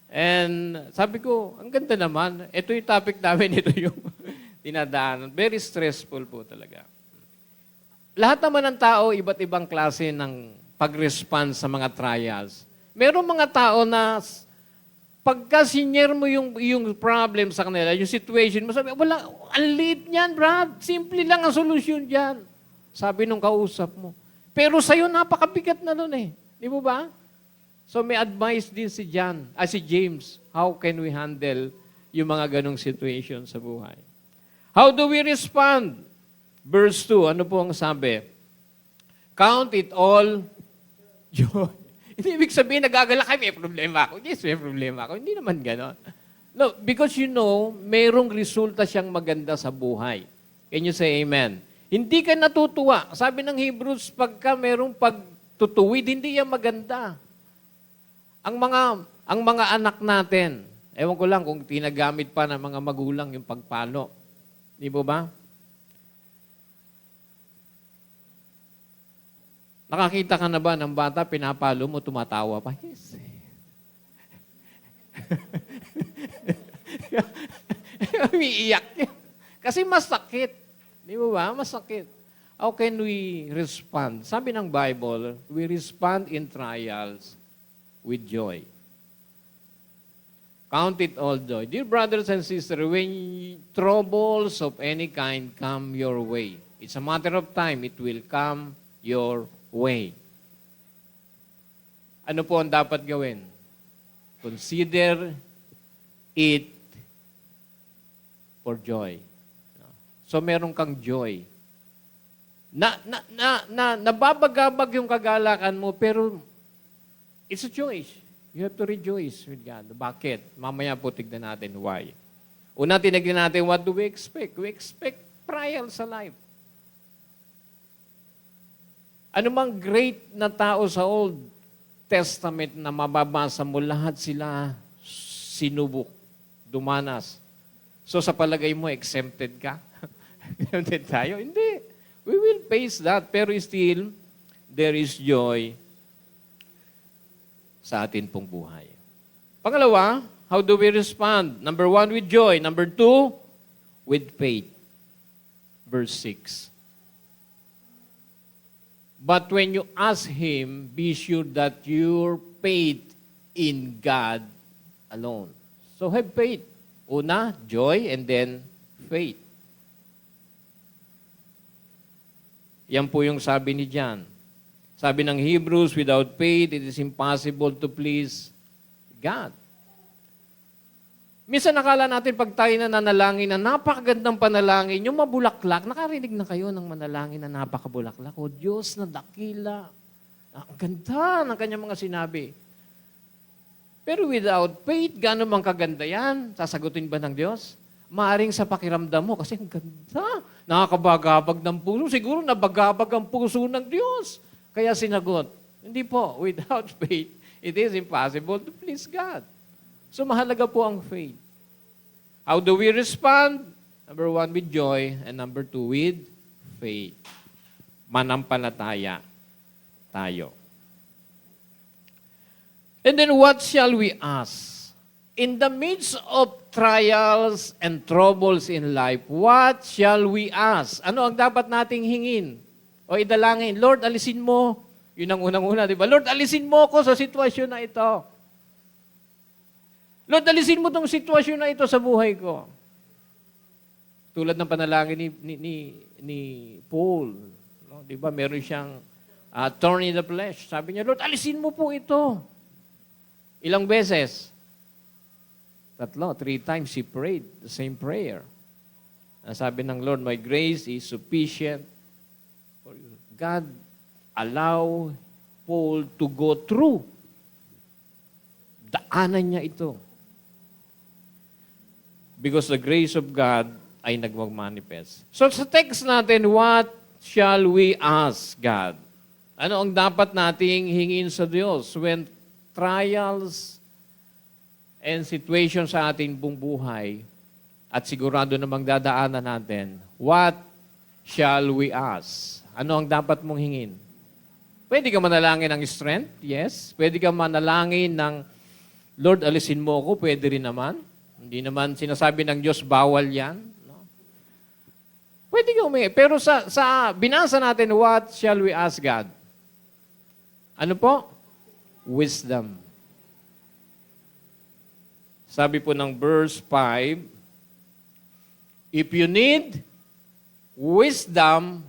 And sabi ko, ang ganda naman. Ito yung topic namin, ito yung dinadaanan. Very stressful po talaga. Lahat naman ng tao, iba't ibang klase ng pag-respond sa mga trials. Merong mga tao na pagka sinyer mo yung problem sa kanila, yung situation mo, sabi, wala, ang liit niyan, Brad. Simple lang ang solusyon diyan. Sabi nung kausap mo. Pero sa'yo, napakabigat na nun eh. Di mo ba? So may advice din si James. How can we handle yung mga ganong situation sa buhay? How do we respond? Verse 2, ano po ang sabi? Count it all joy. Hindi ibig sabihin, nagagalak kayo, may problema ako. Yes, may problema ako. Hindi naman gano'n. No, because mayroong resulta siyang maganda sa buhay. Can you say amen? Hindi ka natutuwa. Sabi ng Hebrews, pagka mayroong pagtutuwid, hindi yan maganda. Ang mga anak natin, ewan ko lang kung tinagamit pa ng mga magulang yung pagpalo. Di ba ba? Nakakita ka na ba ng bata, pinapalo mo, tumatawa pa? Yes. Umiiyak yan. Kasi masakit. Di ba? Masakit. How can we respond? Sabi ng Bible, we respond in trials with joy. Count it all joy. Dear brothers and sisters, when troubles of any kind come your way, it's a matter of time, it will come your way. Ano po ang dapat gawin? Consider it for joy. So meron kang joy. Nababagabag yung kagalakan mo, pero it's a choice. You have to rejoice with God. Bakit? Mamaya po tignan natin why. Una, tinignan natin, what do we expect? We expect trial sa life. Ano mang great na tao sa Old Testament na mababasa mo, lahat sila sinubok, dumanas. So sa palagay mo, exempted ka? Exempted tayo? Hindi. We will face that, pero still, there is joy sa atin pong buhay. Pangalawa, how do we respond? Number 1, with joy. Number 2, with faith. Verse 6. But when you ask Him, be sure that your faith in God alone. So have faith. Una, joy, and then faith. Yan po yung sabi ni John. Sabi ng Hebrews, without faith, it is impossible to please God. Minsan nakala natin pag tayo na nanalangin na napakagandang panalangin, yung mabulaklak, nakarinig na kayo ng manalangin na napakabulaklak. O Diyos na dakila. Ang ganda ng kanyang mga sinabi. Pero without faith, gano'n mang kaganda yan? Sasagutin ba ng Diyos? Maaring sa pakiramdam mo, kasi ang ganda. Nakakabagabag ng puso. Siguro nabagabag ang puso ng Diyos. Kaya sinagot. Hindi po, without faith, it is impossible to please God. So mahalaga po ang faith. How do we respond? Number 1, with joy. And number 2, with faith. Manampalataya tayo. And then what shall we ask? In the midst of trials and troubles in life, what shall we ask? Ano ang dapat nating hingin? O idalangin, Lord, alisin mo. Yun ang unang-una, di ba? Lord, alisin mo ako sa sitwasyon na ito. Lord, alisin mo tong sitwasyon na ito sa buhay ko. Tulad ng panalangin ni Paul. No? Di ba? Meron siyang thorn in the flesh. Sabi niya, Lord, alisin mo po ito. Ilang beses? 3 times he prayed the same prayer. Sabi ng Lord, my grace is sufficient for you. God allow Paul to go through. Daanan niya ito. Because the grace of God ay nagmag-manifest. So sa text natin, what shall we ask God? Ano ang dapat nating hingin sa Diyos when trials and situations sa ating buong buhay at sigurado namang dadaanan natin, what shall we ask? Ano ang dapat mong hingin? Pwede ka manalangin ng strength? Yes. Pwede ka manalangin ng, Lord, alisin mo ako? Pwede rin naman. Hindi naman sinasabi ng Diyos, bawal yan. No? Pwede ka humingi. Pero sa binasa natin, what shall we ask God? Ano po? Wisdom. Sabi po ng verse 5, if you need wisdom,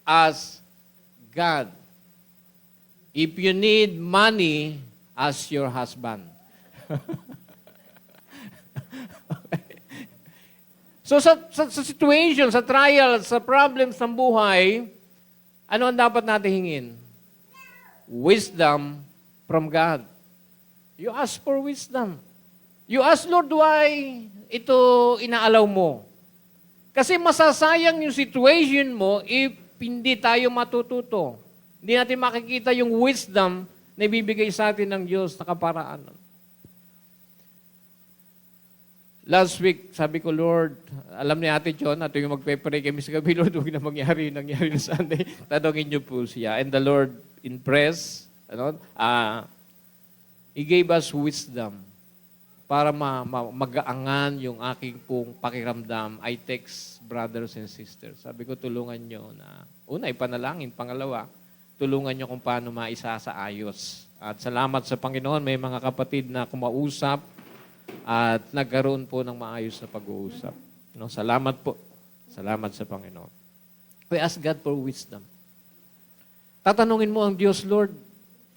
ask God. If you need money, ask your husband. So sa situation, sa trial, sa problems ng buhay, ano ang dapat natin hingin? Wisdom from God. You ask for wisdom. You ask, Lord, why ito inaalaw mo? Kasi masasayang yung situation mo if hindi tayo matututo. Hindi natin makikita yung wisdom na ibibigay sa atin ng Diyos na kaparaanan. Last week, sabi ko, Lord, alam ni Ate John, na yung magpe-pray kami sa gabi, Lord, huwag na nangyari na Sunday. Tanongin niyo po siya. And the Lord impressed, He gave us wisdom para magaangan yung aking pong pakiramdam. I text brothers and sisters. Sabi ko, tulungan nyo na, una, ipanalangin. Pangalawa, tulungan nyo kung paano maisasaayos. At salamat sa Panginoon, may mga kapatid na kumausap at nagkaroon po ng maayos na pag-uusap. No, salamat po. Salamat sa Panginoon. We ask God for wisdom. Tatanungin mo ang Diyos, Lord,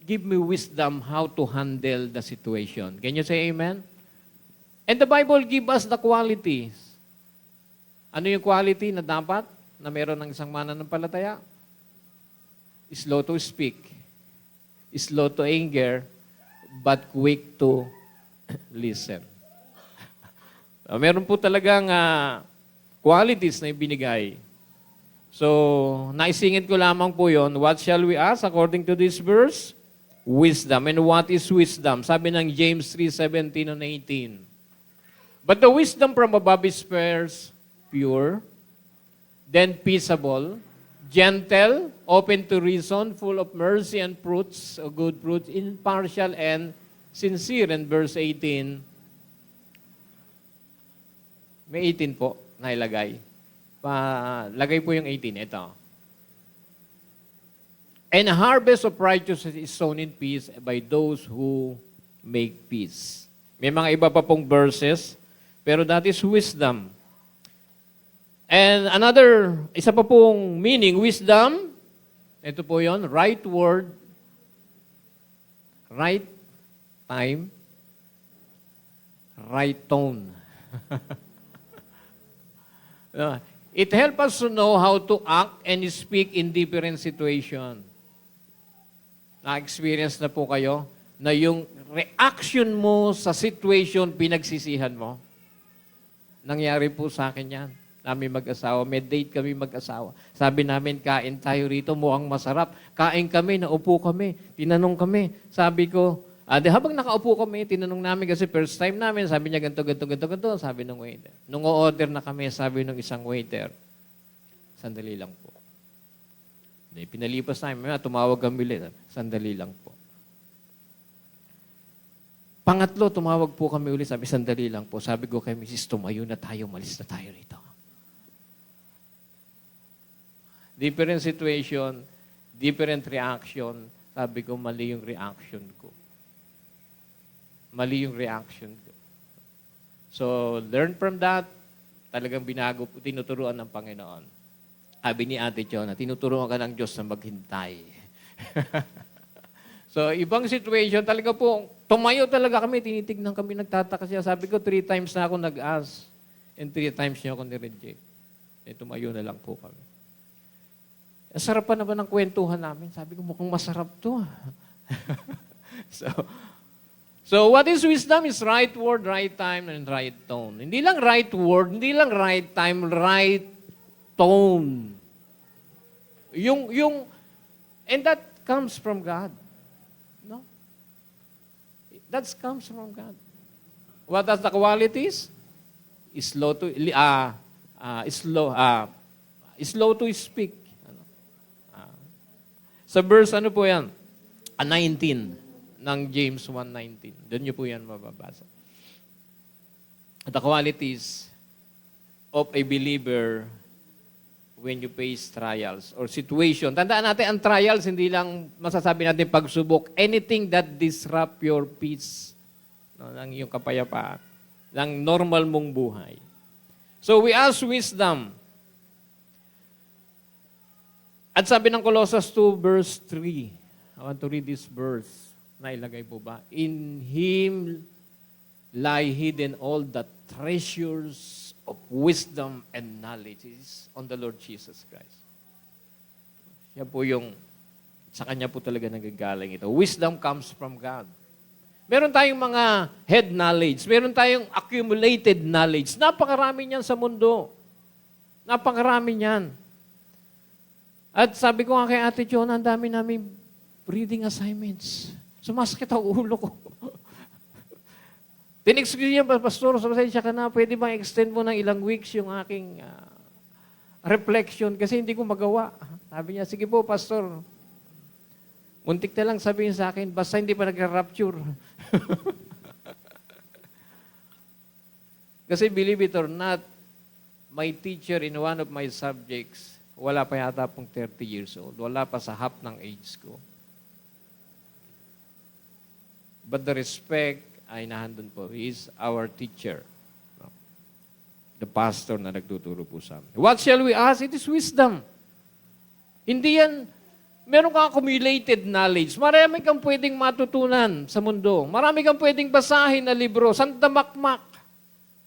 give me wisdom how to handle the situation. Can you say amen? And the Bible give us the qualities. Ano yung quality na dapat na meron ng isang mananampalataya? Slow to speak, slow to anger, but quick to listen. Meron po talagang qualities na ibinigay. So, naisingit ko lamang po yon. What shall we ask according to this verse? Wisdom. And what is wisdom? Sabi ng James 3:17 and 18. But the wisdom from above is first pure, then peaceable, gentle, open to reason, full of mercy and fruits, good fruits, impartial and sincere. And verse 18, may 18 po na ilagay. Lagay po yung 18. Ito. And a harvest of righteousness is sown in peace by those who make peace. May mga iba pa pong verses, pero that is wisdom. And isa pa pong meaning, wisdom, ito po yon, right word, right time, right tone. It helps us to know how to act and speak in different situations. Na-experience na po kayo na yung reaction mo sa situation, pinagsisihan mo. Nangyari po sa akin yan. Namin mag-asawa. May date kami mag-asawa. Sabi namin, kain tayo rito, mukhang masarap. Kain kami, naupo kami, tinanong kami. Sabi ko, habang nakaupo kami, tinanong namin kasi first time namin, sabi niya ganito, sabi ng waiter. Nung o-order na kami, sabi ng isang waiter, sandali lang po. Pinalipas namin, tumawag kami ulit, sandali lang po. Pangatlo, tumawag po kami ulit. Sabi, sandali lang po. Sabi ko kay Mrs., tumayo na tayo, malis na tayo rito. Different situation, different reaction. Sabi ko, mali yung reaction ko. Mali yung reaction ko. So, learn from that. Talagang binago, tinuturuan ng Panginoon. Sabi ni Ate Chona, tinuturuan ka ng Diyos na maghintay. So, ibang situation, talaga po, tumayo talaga kami, tinitignan kami, nagtataka siya. Sabi ko, 3 times na ako nag-ask, and 3 times niya ako nireject. Eh, tumayo na lang po kami. Sarap pa naman ang kwentuhan namin. Sabi ko, mukhang masarap to. So, what is wisdom? Is right word, right time, and right tone. Hindi lang right word, hindi lang right time, right tone. And that comes from God. No? That comes from God. What are the qualities? Slow to speak. Sa verse, ano po yan? 19 ng James 1:19. Doon niyo po yan mababasa. The qualities of a believer when you face trials or situation. Tandaan natin, ang trials, hindi lang masasabi natin pagsubok. Anything that disrupt your peace, no, ng iyong kapayapaan, ng normal mong buhay. So we ask wisdom. At sabi ng Colossus 2 verse 3, I want to read this verse. Nailagay po ba? In Him lie hidden all the treasures of wisdom and knowledge is on the Lord Jesus Christ. Siya po yung, sa Kanya po talaga nagagaling ito. Wisdom comes from God. Meron tayong mga head knowledge. Meron tayong accumulated knowledge. Napakarami niyan sa mundo. Napakarami niyan. At sabi ko nga kay Ate Jonah, ang dami namin reading assignments. Sumasakit ang ulo ko. Tinext ko niya, Pastor, pasensya ka na, pwede bang extend mo ng ilang weeks yung aking reflection kasi hindi ko magawa. Sabi niya, sige po, Pastor. Muntik na lang sabihin sa akin, basta hindi pa nag-rapture. Kasi believe it or not, my teacher in one of my subjects, wala pa yata pong 30 years old. Wala pa sa half ng age ko. But the respect ay nahandun po. He is our teacher. No? The pastor na nagtuturo po sa amin. What shall we ask? It is wisdom. Hindi yan, meron kang accumulated knowledge. Marami kang pwedeng matutunan sa mundo. Marami kang pwedeng basahin na libro. Sandamakmak.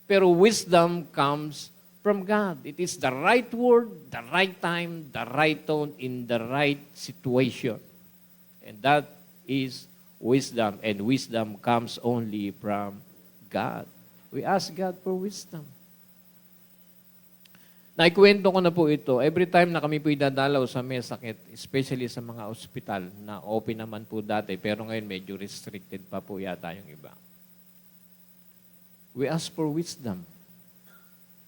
Pero wisdom comes from God. It is the right word, the right time, the right tone, in the right situation. And that is wisdom, and wisdom comes only from God. We ask God for wisdom. Naikwento ko na po ito. Every time na kami po idadalaw sa may sakit, especially sa mga ospital, na open naman po dati, pero ngayon medyo restricted pa po yata yung iba. We ask for wisdom.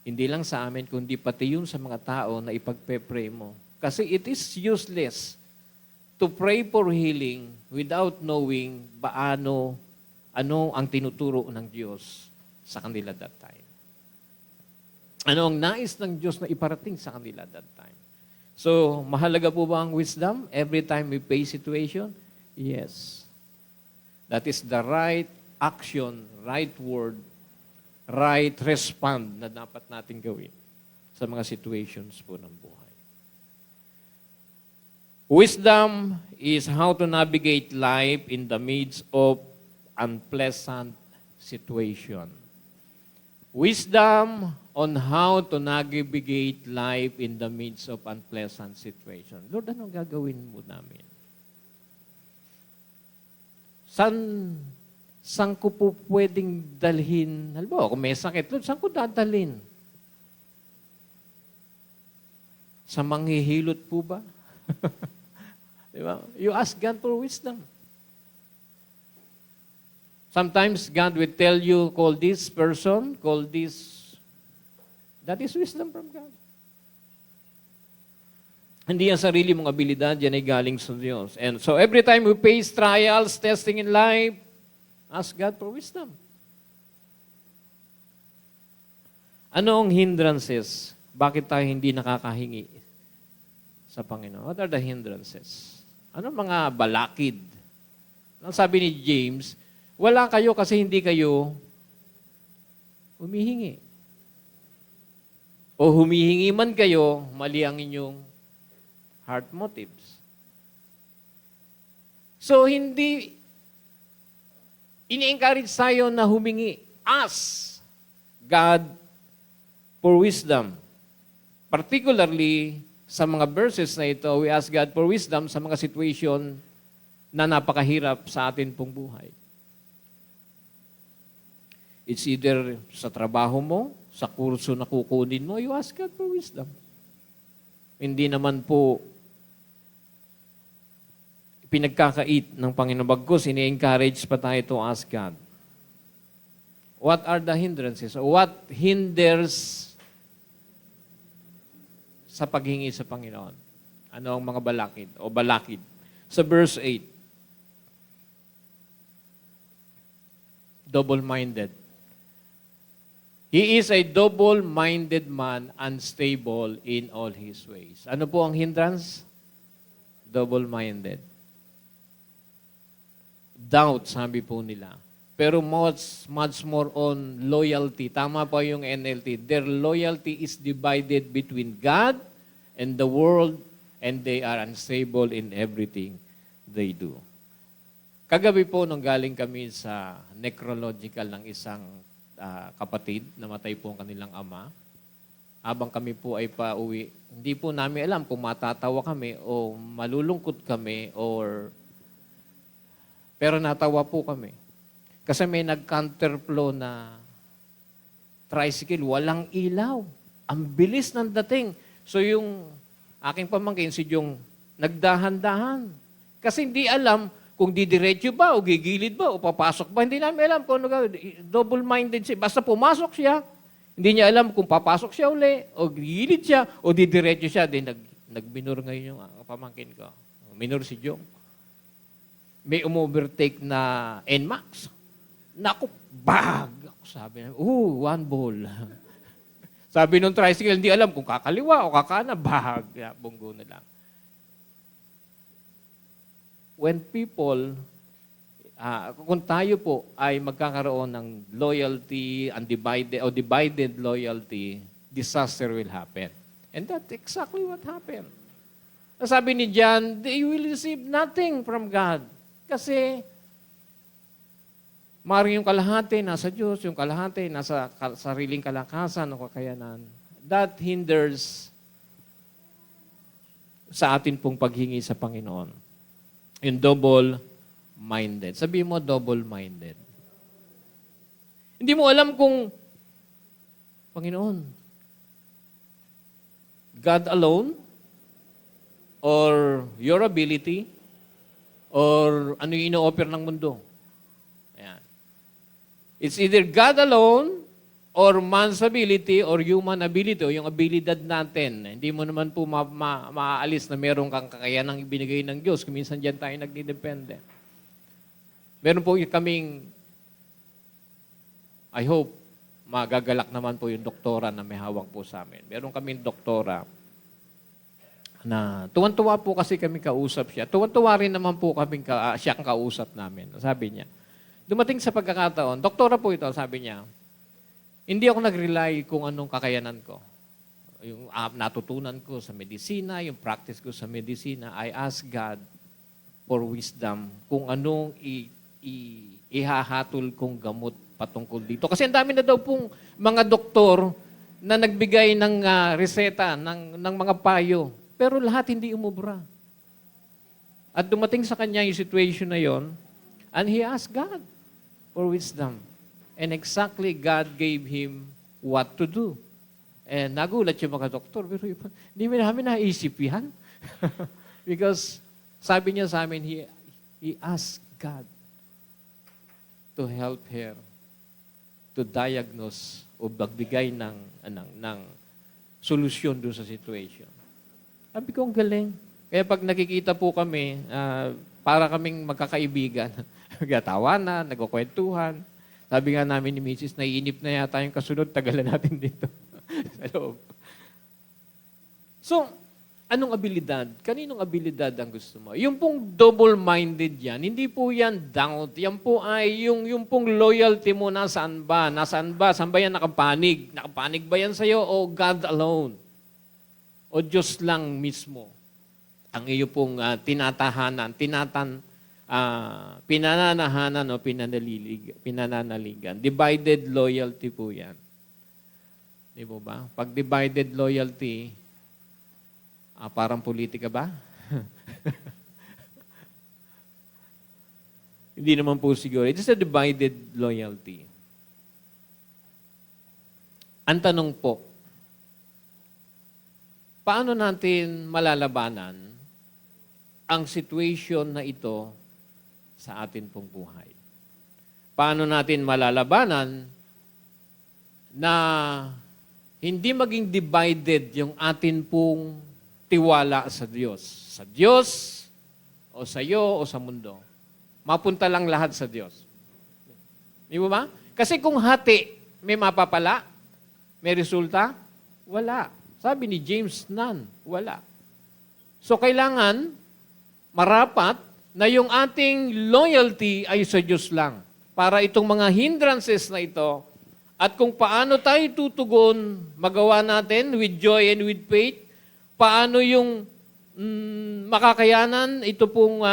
Hindi lang sa amin, kundi pati yun sa mga tao na ipagpe-pray mo. Kasi it is useless to pray for healing without knowing ano ang tinuturo ng Diyos sa kanila that time. Ano ang nais ng Diyos na iparating sa kanila that time. So, mahalaga po ba ang wisdom every time we face situation? Yes. That is the right action, right word, right respond na dapat natin gawin sa mga situations po ng buhay. Wisdom is how to navigate life in the midst of unpleasant situation. Wisdom on how to navigate life in the midst of unpleasant situation. Lord, anong gagawin mo namin? Saan ko po pwedeng dalhin? Halimbawa, kung may sakit, Lord, saan ko dadalhin? Sa manghihilot po ba? Diba? You ask God for wisdom. Sometimes God will tell you, call this person, call this. That is wisdom from God. Hindi ang sarili mong abilidad, yan ay galing sa Diyos. And so every time we face trials, testing in life, Ask God for wisdom. Ano ang hindrances? Bakit tayo hindi nakakahingi sa Panginoon? What are the hindrances? Ano mga balakid? Ang sabi ni James, wala kayo kasi hindi kayo humihingi. O humihingi man kayo, mali ang inyong heart motives. So, hindi ini-encourage tayo na humingi. Ask God for wisdom. Particularly, sa mga verses na ito, we ask God for wisdom sa mga situation na napakahirap sa atin pong buhay. It's either sa trabaho mo, sa kurso na kukunin mo, you ask God for wisdom. Hindi naman po pinagkakait ng Panginoon. Bagkus, ini-encourage pa tayo to ask God. What are the hindrances? What hinders sa paghingi sa Panginoon? Ano ang mga balakid o balakid? Sa verse 8, double-minded. He is a double-minded man, unstable in all his ways. Ano po ang hindrance? Double-minded. Doubt, sabi po nila. Pero much more on loyalty. Tama po yung NLT. Their loyalty is divided between God and the world, and they are unstable in everything they do. Kagabi po, nung galing kami sa necrological ng isang kapatid, namatay po ang kanilang ama, habang kami po ay pauwi, hindi po namin alam kung matatawa kami o malulungkot kami pero natawa po kami. Kasi may nag-counterflow na tricycle, walang ilaw. Ang bilis ng dating. So yung aking pamangkin, si Jong, nagdahan-dahan. Kasi hindi alam kung didiretso ba o gigilid ba o papasok ba. Hindi namin alam kung ano gawin. Double-minded siya. Basta pumasok siya, hindi niya alam kung papasok siya uli o gigilid siya o didiretso siya. Then nagminor ngayon yung pamangkin ko. Minor si Jong. May umovertake na NMAX. Naku, bag! Ako sabi na, one ball. Sabi nung tricycle, hindi alam kung kakaliwa o kakana, bag. Bunggo na lang. When people, kung tayo po ay magkakaroon ng loyalty, undivided o divided loyalty, disaster will happen. And that's exactly what happened. Sabi ni John, they will receive nothing from God. Kasi, maaaring yung kalahati nasa Diyos, yung kalahati nasa sariling kalakasan o kakayanan. That hinders sa atin pong paghingi sa Panginoon. Yung double-minded. Sabi mo, double-minded. Hindi mo alam kung, Panginoon, God alone, or your ability, or ano yung ino-offer ng mundo. Ayan. It's either God alone, or man's ability, or human ability, o yung abilidad natin. Hindi mo naman po maaalis na meron kang kakayanang ibinigay ng Diyos. Kung minsan dyan tayo nagdidepende. Meron po kaming, I hope, magagalak naman po yung doktora na may hawak po sa amin. Meron kaming doktora na tuwan-tuwa po kasi kami kausap siya. Tuwan-tuwa rin naman po kami siyang kausap namin. Sabi niya, dumating sa pagkakataon, doktora po ito, sabi niya, hindi ako nag-rely kung anong kakayanan ko. Yung natutunan ko sa medisina, yung practice ko sa medisina, I ask God for wisdom kung anong ihahatol kong gamot patungkol dito. Kasi ang dami na daw pong mga doktor na nagbigay ng reseta, ng mga payo. Pero lahat hindi umubra. At dumating sa kanya yung situation na yon, and he asked God for wisdom. And exactly God gave him what to do. And nagulat yung mga doktor, pero hindi namin naisip yan. Because sabi niya sa amin, he asked God to help her to diagnose o magbigay ng solusyon doon sa situation. Sabi ko, ang galing. Kaya pag nakikita po kami, para kaming magkakaibigan. Nagatawanan, nagkukwentuhan. Sabi nga namin ni Mrs., naiinip na yata yung kasunod, tagalan natin dito sa loob. So, anong abilidad? Kaninong abilidad ang gusto mo? Yung pong double-minded yan, hindi po yan doubt. Yan po ay yung pong loyalty mo nasaan ba? Nasaan ba? Saan ba yan nakapanig? Nakapanig ba yan sa'yo o God alone? O Diyos lang mismo? Ang iyo pong tinatahanan, pinananahanan o pinananaligan. Divided loyalty po yan. Di po ba? Pag divided loyalty, parang politika ba? Hindi naman po siguro. It is a divided loyalty. Ang tanong po, paano natin malalabanan ang situation na ito sa atin pong buhay? Paano natin malalabanan na hindi maging divided yung atin pong tiwala sa Diyos? Sa Diyos, o sa iyo, o sa mundo. Mapunta lang lahat sa Diyos. Di ba? Kasi kung hati, may mapapala, may resulta, wala. Sabi ni James, none. Wala. So kailangan, marapat, na yung ating loyalty ay sa Diyos lang. Para itong mga hindrances na ito, at kung paano tayo tutugon, magawa natin with joy and with faith, paano yung makakayanan, ito pong,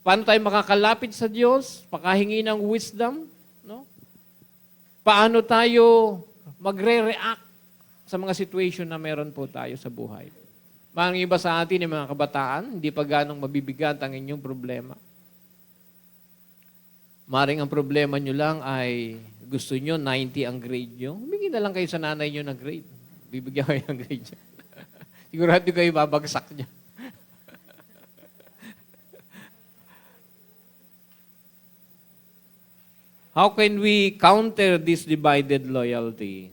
paano tayo makakalapit sa Diyos, pakahingi ng wisdom, no? Paano tayo magre-react sa mga situation na meron po tayo sa buhay. Mga iba sa atin, yung mga kabataan, hindi pa ganong mabibigat ang inyong problema. Maring ang problema nyo lang ay gusto nyo 90 ang grade nyo. Humingi na lang kayo sa nanay nyo ng grade. Bibigyan kayo ng grade nyo. Sigurado kayo babagsak nyo. How can we counter this divided loyalty?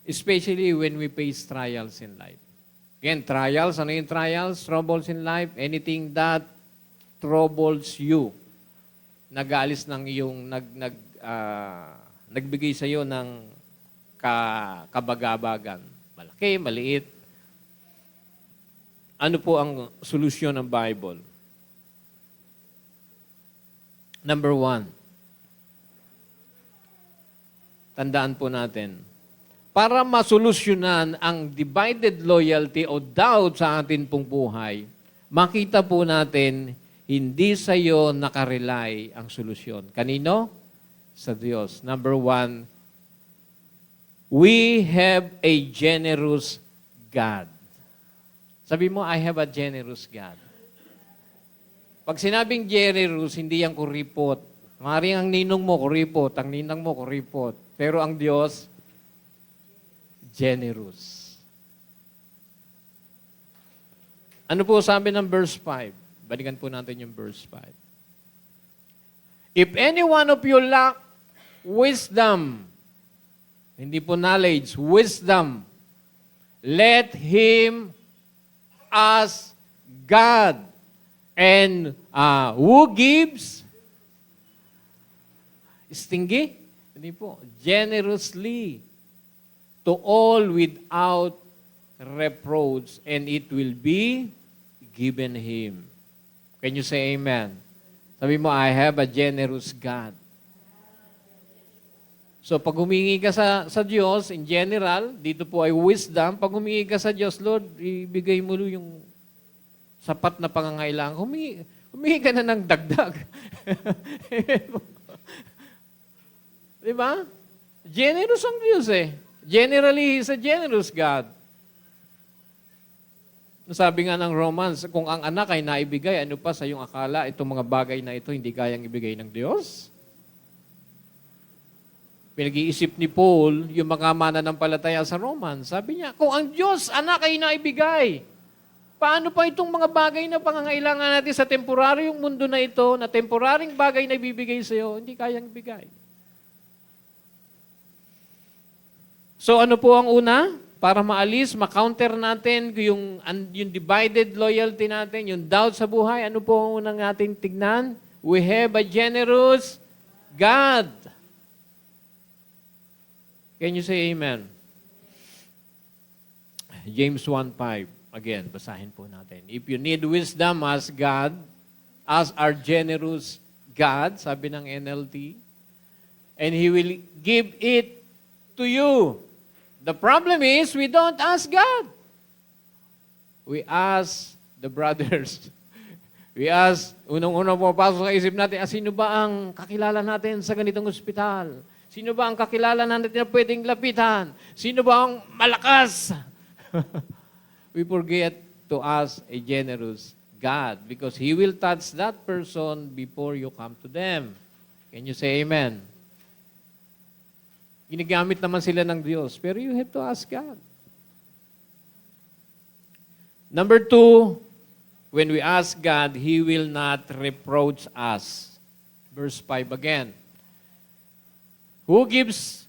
Especially when we face trials in life. Again, trials, ano yung trials? Troubles in life, anything that troubles you. Nag-aalis ng iyong, nagbigay sa iyo ng kabagabagan. Malaki, maliit. Ano po ang solusyon ng Bible? Number 1. Tandaan po natin, para masolusyonan ang divided loyalty o doubt sa atin pong buhay, makita po natin, hindi sa iyo nakarely ang solusyon. Kanino? Sa Diyos. Number 1, we have a generous God. Sabi mo, I have a generous God. Pag sinabing generous, hindi yan kuripot. Maaaring ang ninong mo kuripot, ang ninang mo kuripot. Pero ang Diyos, generous. Ano po sabi ng verse 5? Balikan po natin yung verse 5. If any one of you lack wisdom, hindi po knowledge, wisdom, let him ask God. And who gives? Stingy? Hindi po. Generously. To all without reproach, and it will be given him. Can you say amen? Sabi mo, I have a generous God. So pag humingi ka sa Diyos, in general, dito po ay wisdom, pag humingi ka sa Diyos, Lord, ibigay mo yung sapat na pangangailangan. Humingi ka na ng dagdag. Di ba? Generous ang Diyos eh. Generally, He's a generous God. Sabi nga ng Romans, kung ang anak ay naibigay, ano pa sa iyong akala, itong mga bagay na ito hindi kayang ibigay ng Diyos? Pinag-iisip ni Paul, yung mga mananampalataya sa Romans. Sabi niya, kung ang Diyos, anak ay naibigay, paano pa itong mga bagay na pangangailangan natin sa temporaryong mundo na ito, na temporaryong bagay na ibibigay sa iyo, hindi kayang ibigay? So ano po ang una? para maalis, ma-counter natin yung divided loyalty natin, yung doubt sa buhay. Ano po ang unang natin tignan? We have a generous God. Can you say amen? James 1:5. Again, basahin po natin. If you need wisdom, ask God, as our generous God, sabi ng NLT, and He will give it to you. The problem is, we don't ask God. We ask the brothers. We ask, unang-unang pumapasok sa isip natin, sino ba ang kakilala natin sa ganitong ospital? Sino ba ang kakilala natin na pwedeng lapitan? Sino ba ang malakas? We forget to ask a generous God because He will touch that person before you come to them. Can you say amen? Ginagamit naman sila ng Diyos, pero you have to ask God. Number 2, when we ask God, He will not reproach us. Verse 5 again. Who gives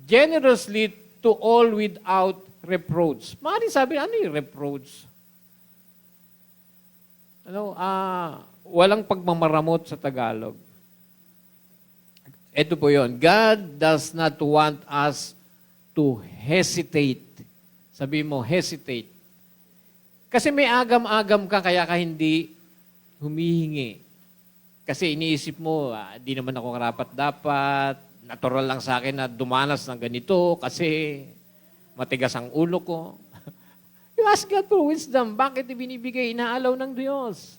generously to all without reproach. Maaaring sabi, ano yung reproach? Walang pagmamaramot sa Tagalog. Ito po yun. God does not want us to hesitate. Sabi mo, hesitate. Kasi may agam-agam ka, kaya ka hindi humihingi. Kasi iniisip mo, di naman ako karapat-dapat, natural lang sa akin na dumanas ng ganito kasi matigas ang ulo ko. You ask God for wisdom. Bakit ibinibigay? Inaalaw ng Diyos.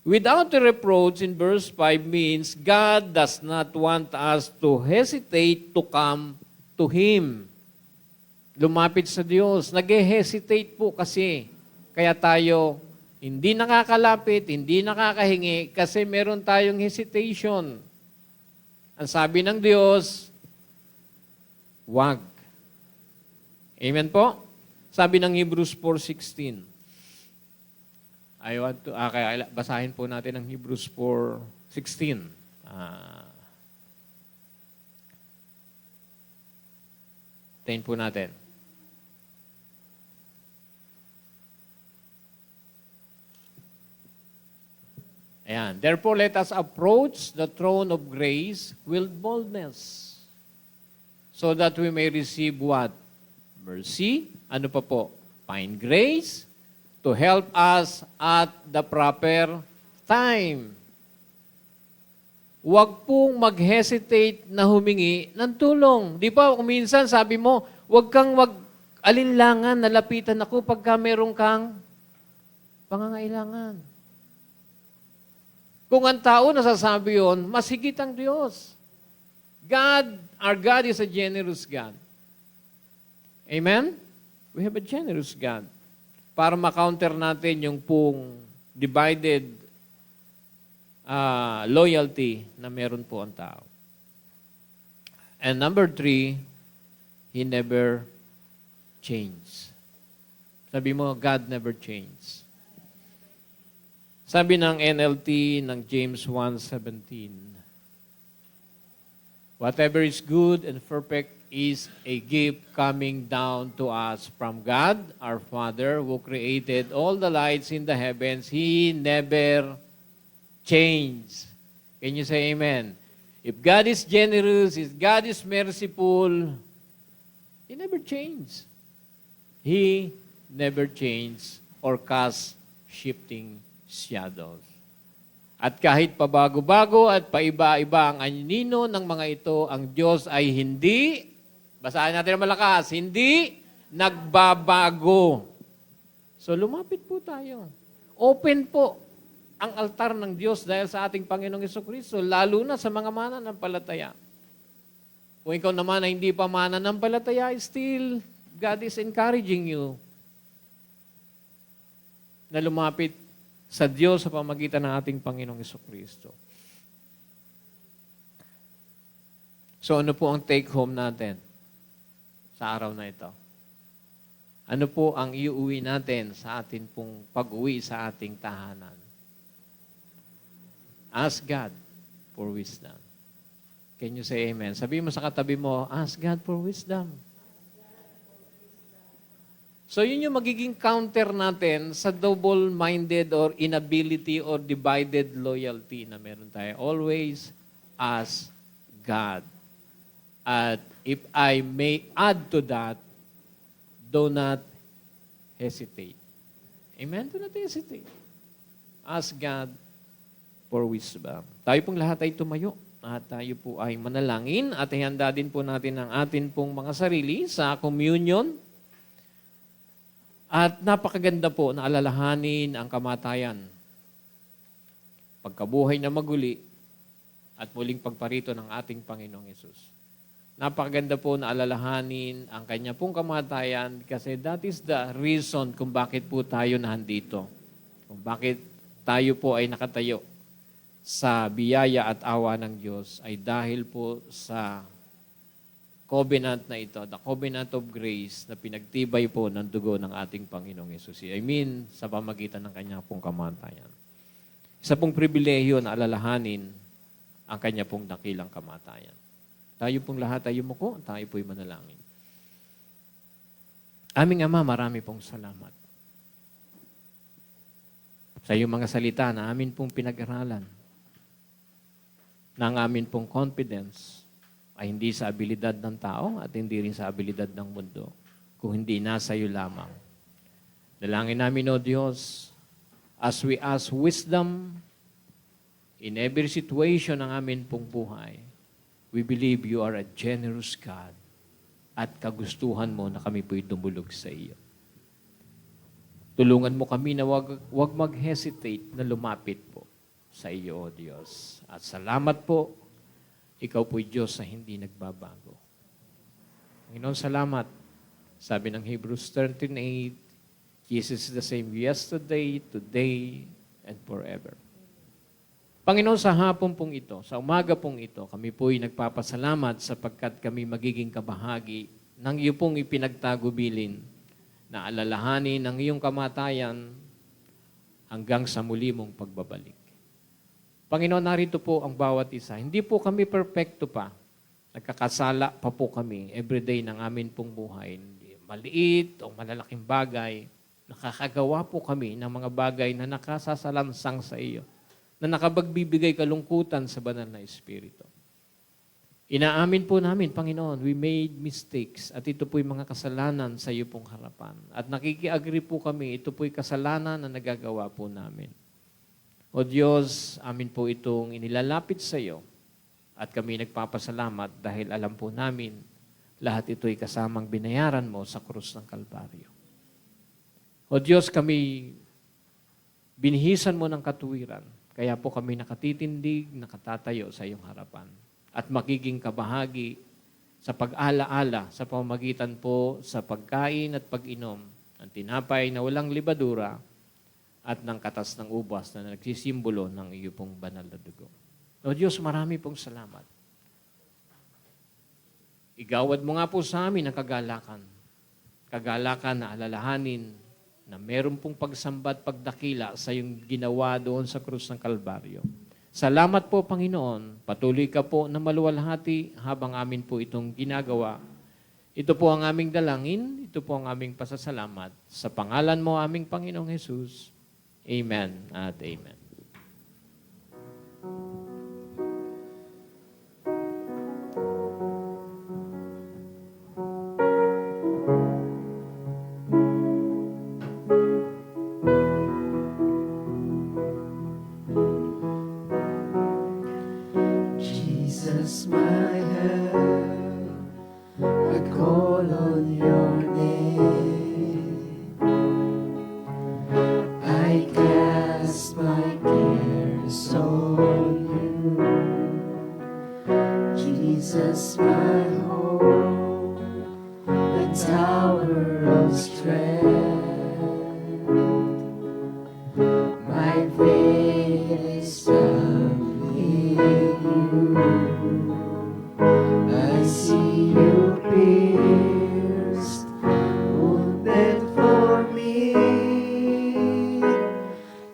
Without a reproach in verse 5 means God does not want us to hesitate to come to Him. Lumapit sa Diyos. Nag-hesitate po kasi. Kaya tayo hindi nakakalapit, hindi nakakahingi kasi meron tayong hesitation. Ang sabi ng Diyos, wag. Amen po? Sabi ng Hebrews 4:16. Kaya basahin po natin ang Hebrews 4:16. Tayin po natin. Ayan. Therefore, let us approach the throne of grace with boldness so that we may receive what? Mercy. Ano pa po? Find grace to help us at the proper time. Huwag pong mag-hesitate na humingi ng tulong. Di ba, kung minsan sabi mo, huwag kang alinlangan na lapitan ako pagka meron kang pangangailangan. Kung ang tao nasasabi yun, mas higit ang Diyos. Our God is a generous God. Amen? We have a generous God. Para ma-counter natin yung pong divided loyalty na meron po ang tao. And number 3, He never changed. Sabi mo, God never changed. Sabi ng NLT ng James 1:17, whatever is good and perfect is a gift coming down to us from God, our Father, who created all the lights in the heavens. He never changed. Can you say amen? If God is generous, if God is merciful, He never changed. He never changed or cast shifting shadows. At kahit pabago-bago at paiba-iba ang anino ng mga ito, ang Diyos ay hindi, basahin natin ng malakas, hindi nagbabago. So lumapit po tayo. Open po ang altar ng Diyos dahil sa ating Panginoong Jesucristo, lalo na sa mga mananampalataya. Kung ikaw naman ay hindi pa mananampalataya, still, God is encouraging you na lumapit sa Diyos sa pamagitan ng ating Panginoong Jesucristo. So ano po ang take home natin sa araw na ito? Ano po ang iuwi natin sa ating pong pag-uwi sa ating tahanan? Ask God for wisdom. Can you say amen? Sabi mo sa katabi mo, ask God for wisdom. So yun yung magiging counter natin sa double-minded or inability or divided loyalty na meron tayo. Always ask God. At if I may add to that, do not hesitate. Amen? Do not hesitate. Ask God for wisdom. Tayo pong lahat ay tumayo at tayo po ay manalangin at ihanda din po natin ang atin pong mga sarili sa communion. At napakaganda po na alalahanin ang kamatayan, pagkabuhay na maguli, at muling pagparito ng ating Panginoong Yesus. Napakaganda po na alalahanin ang kanya pong kamatayan kasi that is the reason kung bakit po tayo nandito. Kung bakit tayo po ay nakatayo sa biyaya at awa ng Diyos ay dahil po sa covenant na ito, the covenant of grace na pinagtibay po ng dugo ng ating Panginoong Yesus. I mean, sa pamagitan ng kanya pong kamatayan. Isa pong pribilehiyo na alalahanin ang kanya pong dakilang kamatayan. Tayo pong lahat ay yumuko, tayo po'y manalangin. Aming Ama, marami pong salamat sa iyong mga salita na amin pong pinag-aralan, na ang amin pong confidence ay hindi sa abilidad ng tao at hindi rin sa abilidad ng mundo, kung hindi nasa iyo lamang. Dalangin namin, O Diyos, as we ask wisdom in every situation ng amin pong buhay, we believe you are a generous God at kagustuhan mo na kami po'y dumulog sa iyo. Tulungan mo kami na wag mag-hesitate na lumapit po sa iyo, O Diyos. At salamat po, ikaw po'y Diyos na hindi nagbabago. Panginoon, salamat. Sabi ng Hebrews 13:8, Jesus is the same yesterday, today, and forever. Panginoon, sa hapon pong ito, sa umaga pong ito, kami po'y nagpapasalamat sapagkat kami magiging kabahagi ng iyo pong ipinagtagubilin na alalahanin ng iyong kamatayan hanggang sa muli mong pagbabalik. Panginoon, narito po ang bawat isa. Hindi po kami perfecto pa. Nagkakasala pa po kami everyday ng amin pong buhay. Maliit o malalaking bagay, nakakagawa po kami ng mga bagay na nakasasalansang sa iyo, na nakapagbibigay kalungkutan sa banal na Espiritu. Inaamin po namin, Panginoon, we made mistakes at ito po'y mga kasalanan sa iyo pong harapan. At nakikiagree po kami, ito po'y kasalanan na nagagawa po namin. O Diyos, amin po itong inilalapit sa iyo at kami nagpapasalamat dahil alam po namin lahat ito'y kasamang binayaran mo sa krus ng Kalbaryo. O Diyos, kami binihisan mo ng katuwiran, kaya po kami nakatitindig, nakatatayo sa iyong harapan at magiging kabahagi sa pag-ala-ala sa pamamagitan po sa pagkain at pag-inom ng tinapay na walang libadura at ng katas ng ubas na nagsisimbolo ng iyo pong banal na dugo. O Diyos, marami pong salamat. Igawad mo nga po sa amin ang kagalakan. Kagalakan na alalahanin na meron pong pagsambat, pagdakila sa iyong ginawa doon sa krus ng Kalbaryo. Salamat po, Panginoon. Patuloy ka po na maluwalhati habang amin po itong ginagawa. Ito po ang aming dalangin. Ito po ang aming pasasalamat. Sa pangalan mo, aming Panginoong Jesus. Amen at amen.
Jesus, my help, I call on your name. I cast my cares on you. Jesus, my hope, the tower of strength. My faith is found in you. I see you pierced, wounded for me.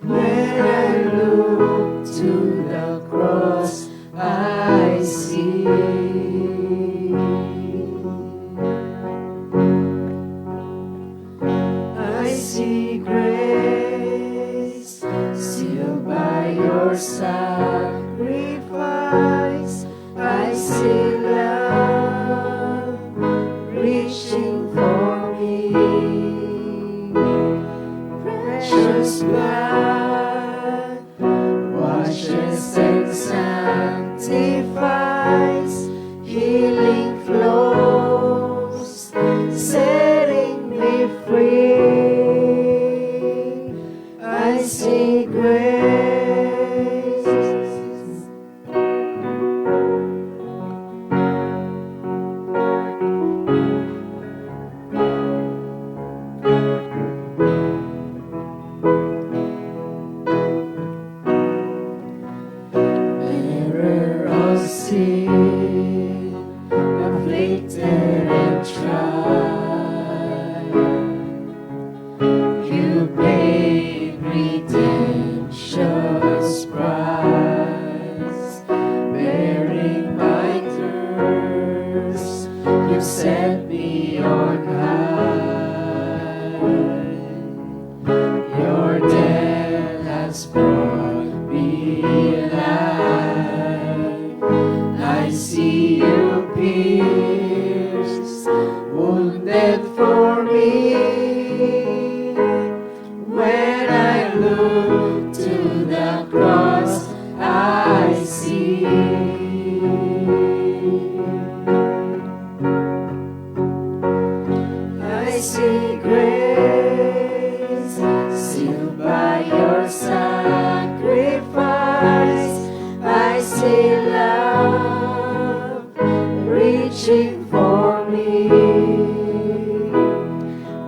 When I look to the cross, I see Sealed by your sacrifice, I see love reaching for me. Precious blood washes and sanctifies, healing flows, setting me free. I see grace. Bearer of sin, afflicted and tried, you paid redemption's price, bearing my curse, you set me on high. Your death has brought me life. I see you pierced, wounded for me. When I look to the cross, I see. I see grace, sealed by your sacrifice. I see love reaching for me.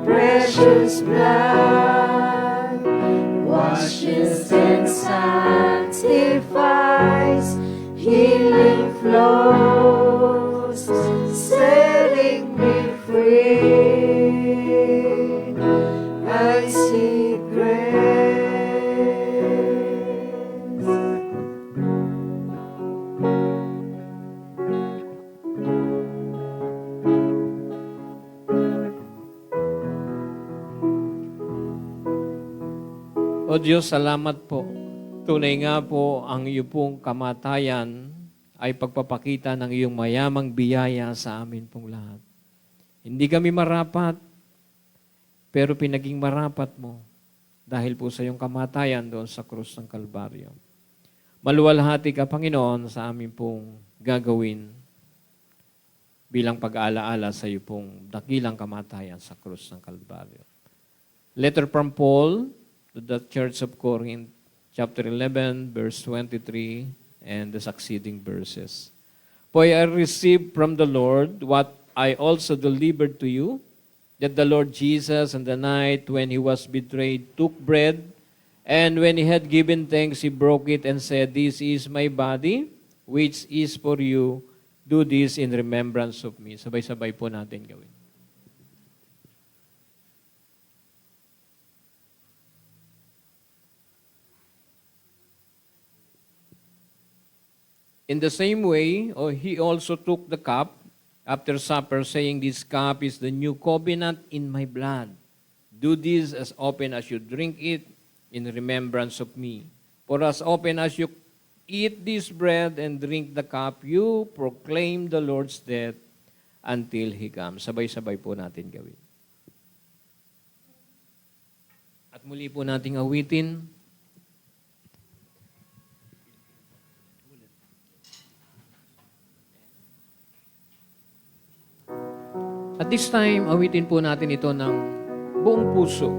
Precious blood washes and sanctifies, healing flows, setting me free. I see grace.
O Diyos, salamat po. Tunay nga po ang iyong pong kamatayan ay pagpapakita ng iyong mayamang biyaya sa amin pong lahat. Hindi kami marapat, pero pinaging marapat mo dahil po sa iyong kamatayan doon sa krus ng Kalbaryo. Maluwalhati ka, Panginoon, sa amin pong gagawin bilang pag-aalaala sa iyo pong dakilang kamatayan sa krus ng Kalbaryo. Letter from Paul to the Church of Corinth, chapter 11, verse 23, and the succeeding verses. For I received from the Lord what I also delivered to you, that the Lord Jesus, on the night when he was betrayed, took bread, and when he had given thanks, he broke it and said, "This is my body, which is for you. Do this in remembrance of me." Sabay-sabay po natin gawin. In the same way, he also took the cup after supper, saying, "This cup is the new covenant in my blood. Do this as often as you drink it in remembrance of me. For as often as you eat this bread and drink the cup, you proclaim the Lord's death until He comes." Sabay-sabay po natin gawin. At muli po nating awitin. At this time, awitin po natin ito ng buong puso,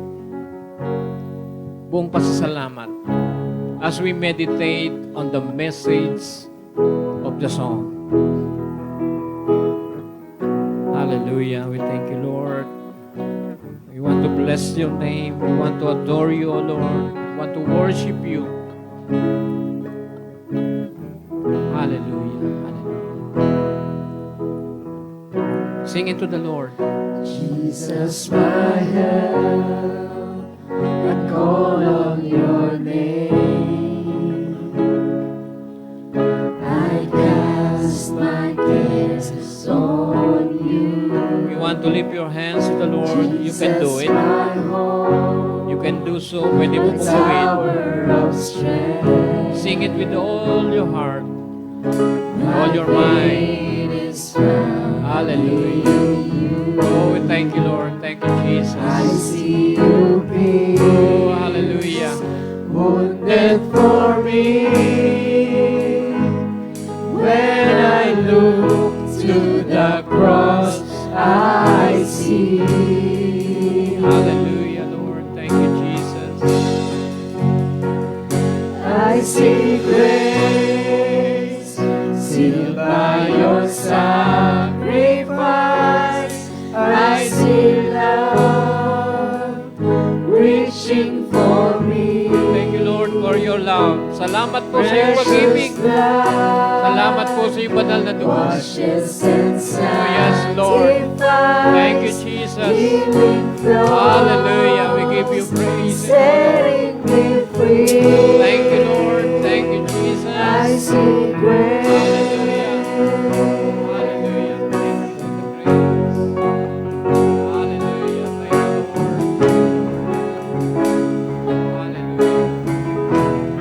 buong pasasalamat as we meditate on the message of the song. Hallelujah. We thank you, Lord. We want to bless your name. We want to adore you, O Lord. We want to worship you. Hallelujah. Hallelujah. Sing it to the Lord.
Jesus, my help, I call on your name. I cast my cares on you.
You want to lift your hands to the Lord, you can do it.
Jesus, my hope,
You can do so. Pwede mo
the
pong gawin.
tower of strength.
Sing it with all your heart, all your mind.
Is found
Hallelujah. Oh, we thank you, Lord. Thank you, Jesus.
I see you be
Oh, hallelujah.
wounded for me. When I look to the cross, I see.
Hallelujah, Lord. Thank you, Jesus.
I see grace sealed by your sacrifice. I see love reaching for me.
Thank you, Lord, for your love. Salamat po sa iyong pag-ibig. Salamat po sa iyong banal na dugo.
Washes and
yes, Lord. Thank you, Jesus. Hallelujah. We give you praise.
Setting me free.
Thank you, Lord. Thank you, Jesus.
I see grace.
Hallelujah. Hallelujah. Thank you for the grace. Hallelujah. Thank you, Lord. Hallelujah.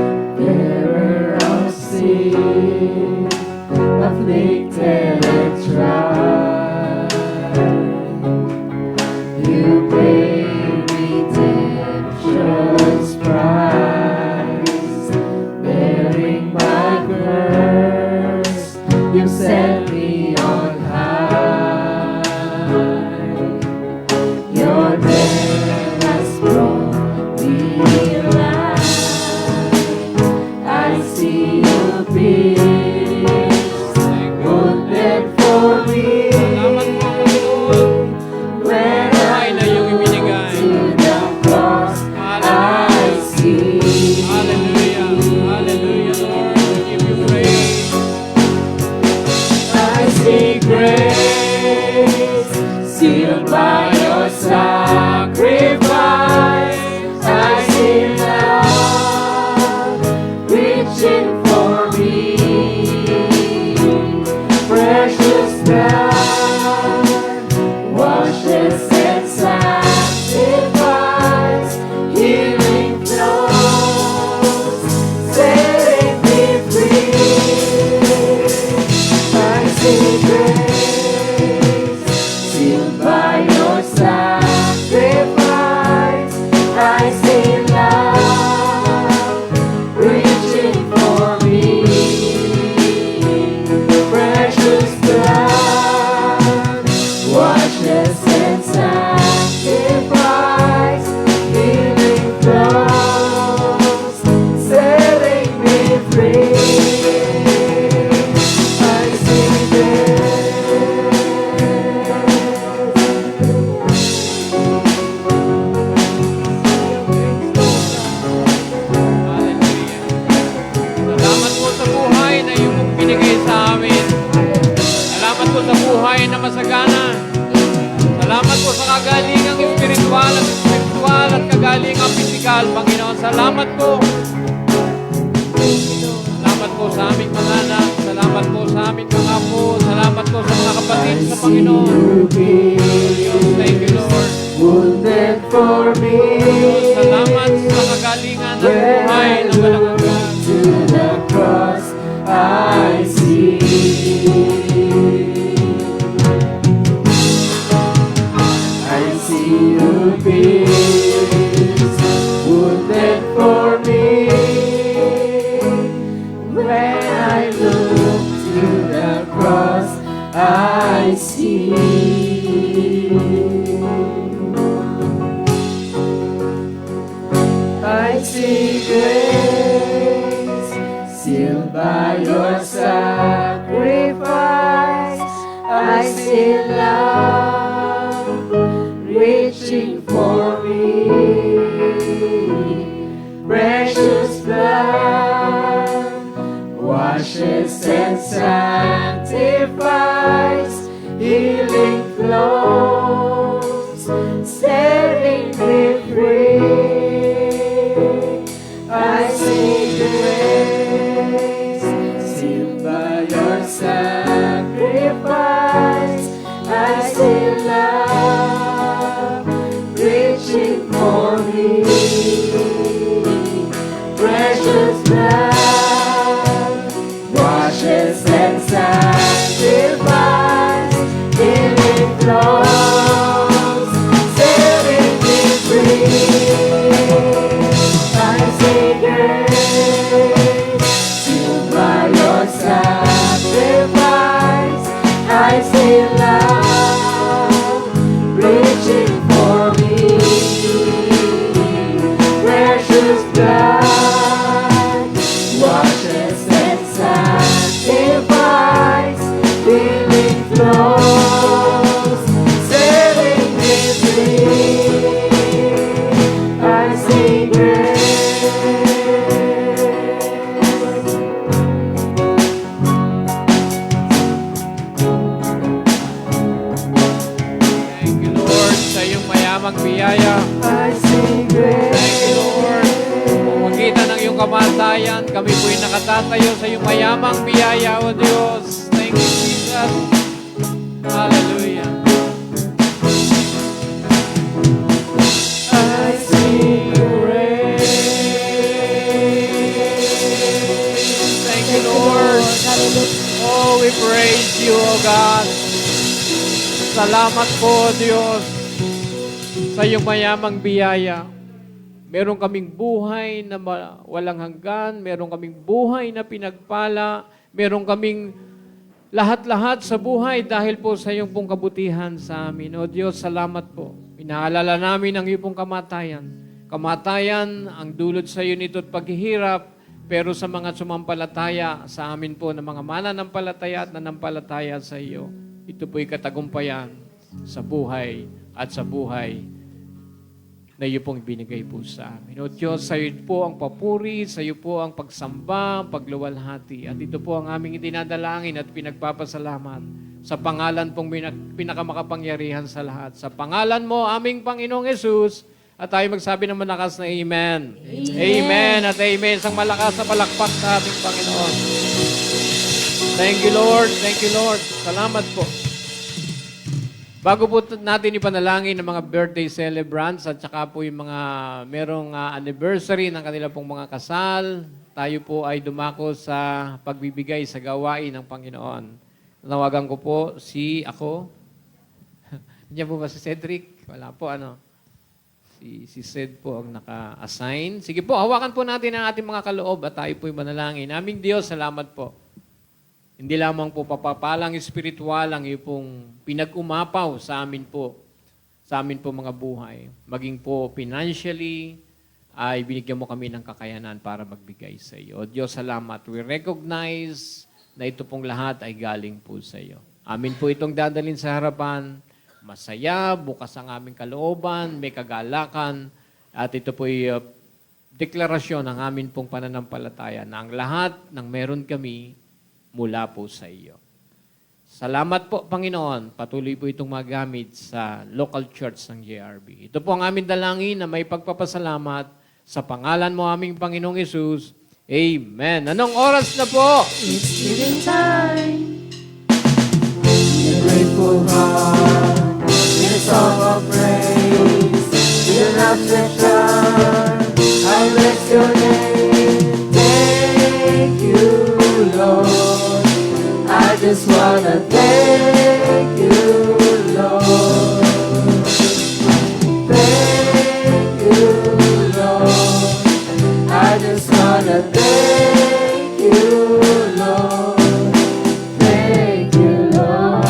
Bearer of sin, afflicted and tried, you paid redemption's price, bearing my curse, you set me on high. Your death has brought me life. I see you peace, wounded for me.
Salamat po, Panginoon.
When
Buhay na iyong ibinigay.
to the cross, I see.
Hallelujah. Hallelujah, Lord. We give you praise.
I see grace sealed by your sacrifice. I see love reaching for me. Precious blood washes and sanctifies. Healing flows, setting me free. I see grace sealed by your sacrifice. I see love reaching for me. Precious blood washes and sanctifies. Healing flows, setting me free. I see
Hallelujah. Salamat po sa buhay na iyong binigay sa amin. Salamat po sa buhay na masagana. Salamat po sa kagalingang espiritual at kagalingang pisikal, Panginoon. Salamat po. Salamat po sa aming mga anak. Salamat po sa aming mga apo. Salamat po sa mga kapatid sa Panginoon. Thank you, Lord.
wounded for me.
Salamat sa kagalingan at buhay na walang hanggan.
To the cross, I see. I see you peace, wounded for me. When I look to the cross, I see. I see grace sealed by your sacrifice. I see love reaching for me. Precious blood washes and sanctifies. Healing flows, setting me free. I see grace sealed by your sacrifice. I see love reaching for me. Precious blood washes and sanctifies, healing flows, setting me free. I say grace, sealed by your sacrifice. I say love, reaching for me. Precious blood washes and sanctifies, healing flows, setting me free. I sing grace.
Thank you, Lord, sa iyong mayamang biyaya.
I sing grace.
Thank you, Lord. Pumagita ng iyong kamatayan, kami po'y nakatatayo sa iyong mayamang biyaya, O Diyos. Thank you, Jesus. Hallelujah.
I sing grace.
Thank you, Lord. Oh, we praise you, O God. Salamat po, Diyos, sa iyong mayamang biyaya. Meron kaming buhay na walang hanggan, meron kaming buhay na pinagpala, meron kaming lahat-lahat sa buhay dahil po sa iyong pong kabutihan sa amin. O Diyos, salamat po. Inaalala namin ang iyong pong kamatayan. Kamatayan ang dulot sa iyo nito at paghihirap, pero sa mga sumampalataya sa amin po ng mga mananampalataya at nanampalataya sa iyo, ito po'y katagumpayan sa buhay at sa buhay na iyo pong binigay po sa amin. O Diyos, sa iyo po ang papuri, sa iyo po ang pagsamba, ang pagluwalhati. At ito po ang aming idinadalangin at pinagpapasalamat sa pangalan pong pinakamakapangyarihan sa lahat. Sa pangalan mo, aming Panginoong Yesus, at tayo magsabi ng malakas na Amen. Amen at Amen. Isang malakas na palakpak sa ating Panginoon. Thank you, Lord. Thank you, Lord. Salamat po. Bago po natin ipanalangin ng mga birthday celebrants at saka po yung mga merong anniversary ng kanila pong mga kasal, tayo po ay dumako sa pagbibigay sa gawain ng Panginoon. Nawagan ko po ako. Diyan po ba si Cedric? Wala po, Si Ced po ang naka-assign. Sige po, hawakan po natin ang ating mga kaloob at tayo po'y manalangin. Aming Diyos, salamat po. Hindi lamang po papapalang espiritual ang iyong pinag-umapaw sa amin po mga buhay. Maging po financially, ay binigyan mo kami ng kakayanan para magbigay sa iyo. O Diyos, salamat. We recognize na ito pong lahat ay galing po sa iyo. Amin po itong dadalhin sa harapan. Masaya, bukas ang aming kalooban, may kagalakan, at ito po'y deklarasyon ng amin pong pananampalataya na ang lahat ng meron kami mula po sa iyo. Salamat po, Panginoon. Patuloy po itong magamit sa local church ng JRB. Ito po ang aming dalangin na may pagpapasalamat sa pangalan mo, aming Panginoong Yesus. Amen. Anong oras na po?
It's giving time. In a grateful heart, in a song of praise, in an affection, I bless your name. Thank you, Lord. I just wanna thank you, Lord. Thank you, Lord. I just wanna thank you, Lord. Thank you, Lord.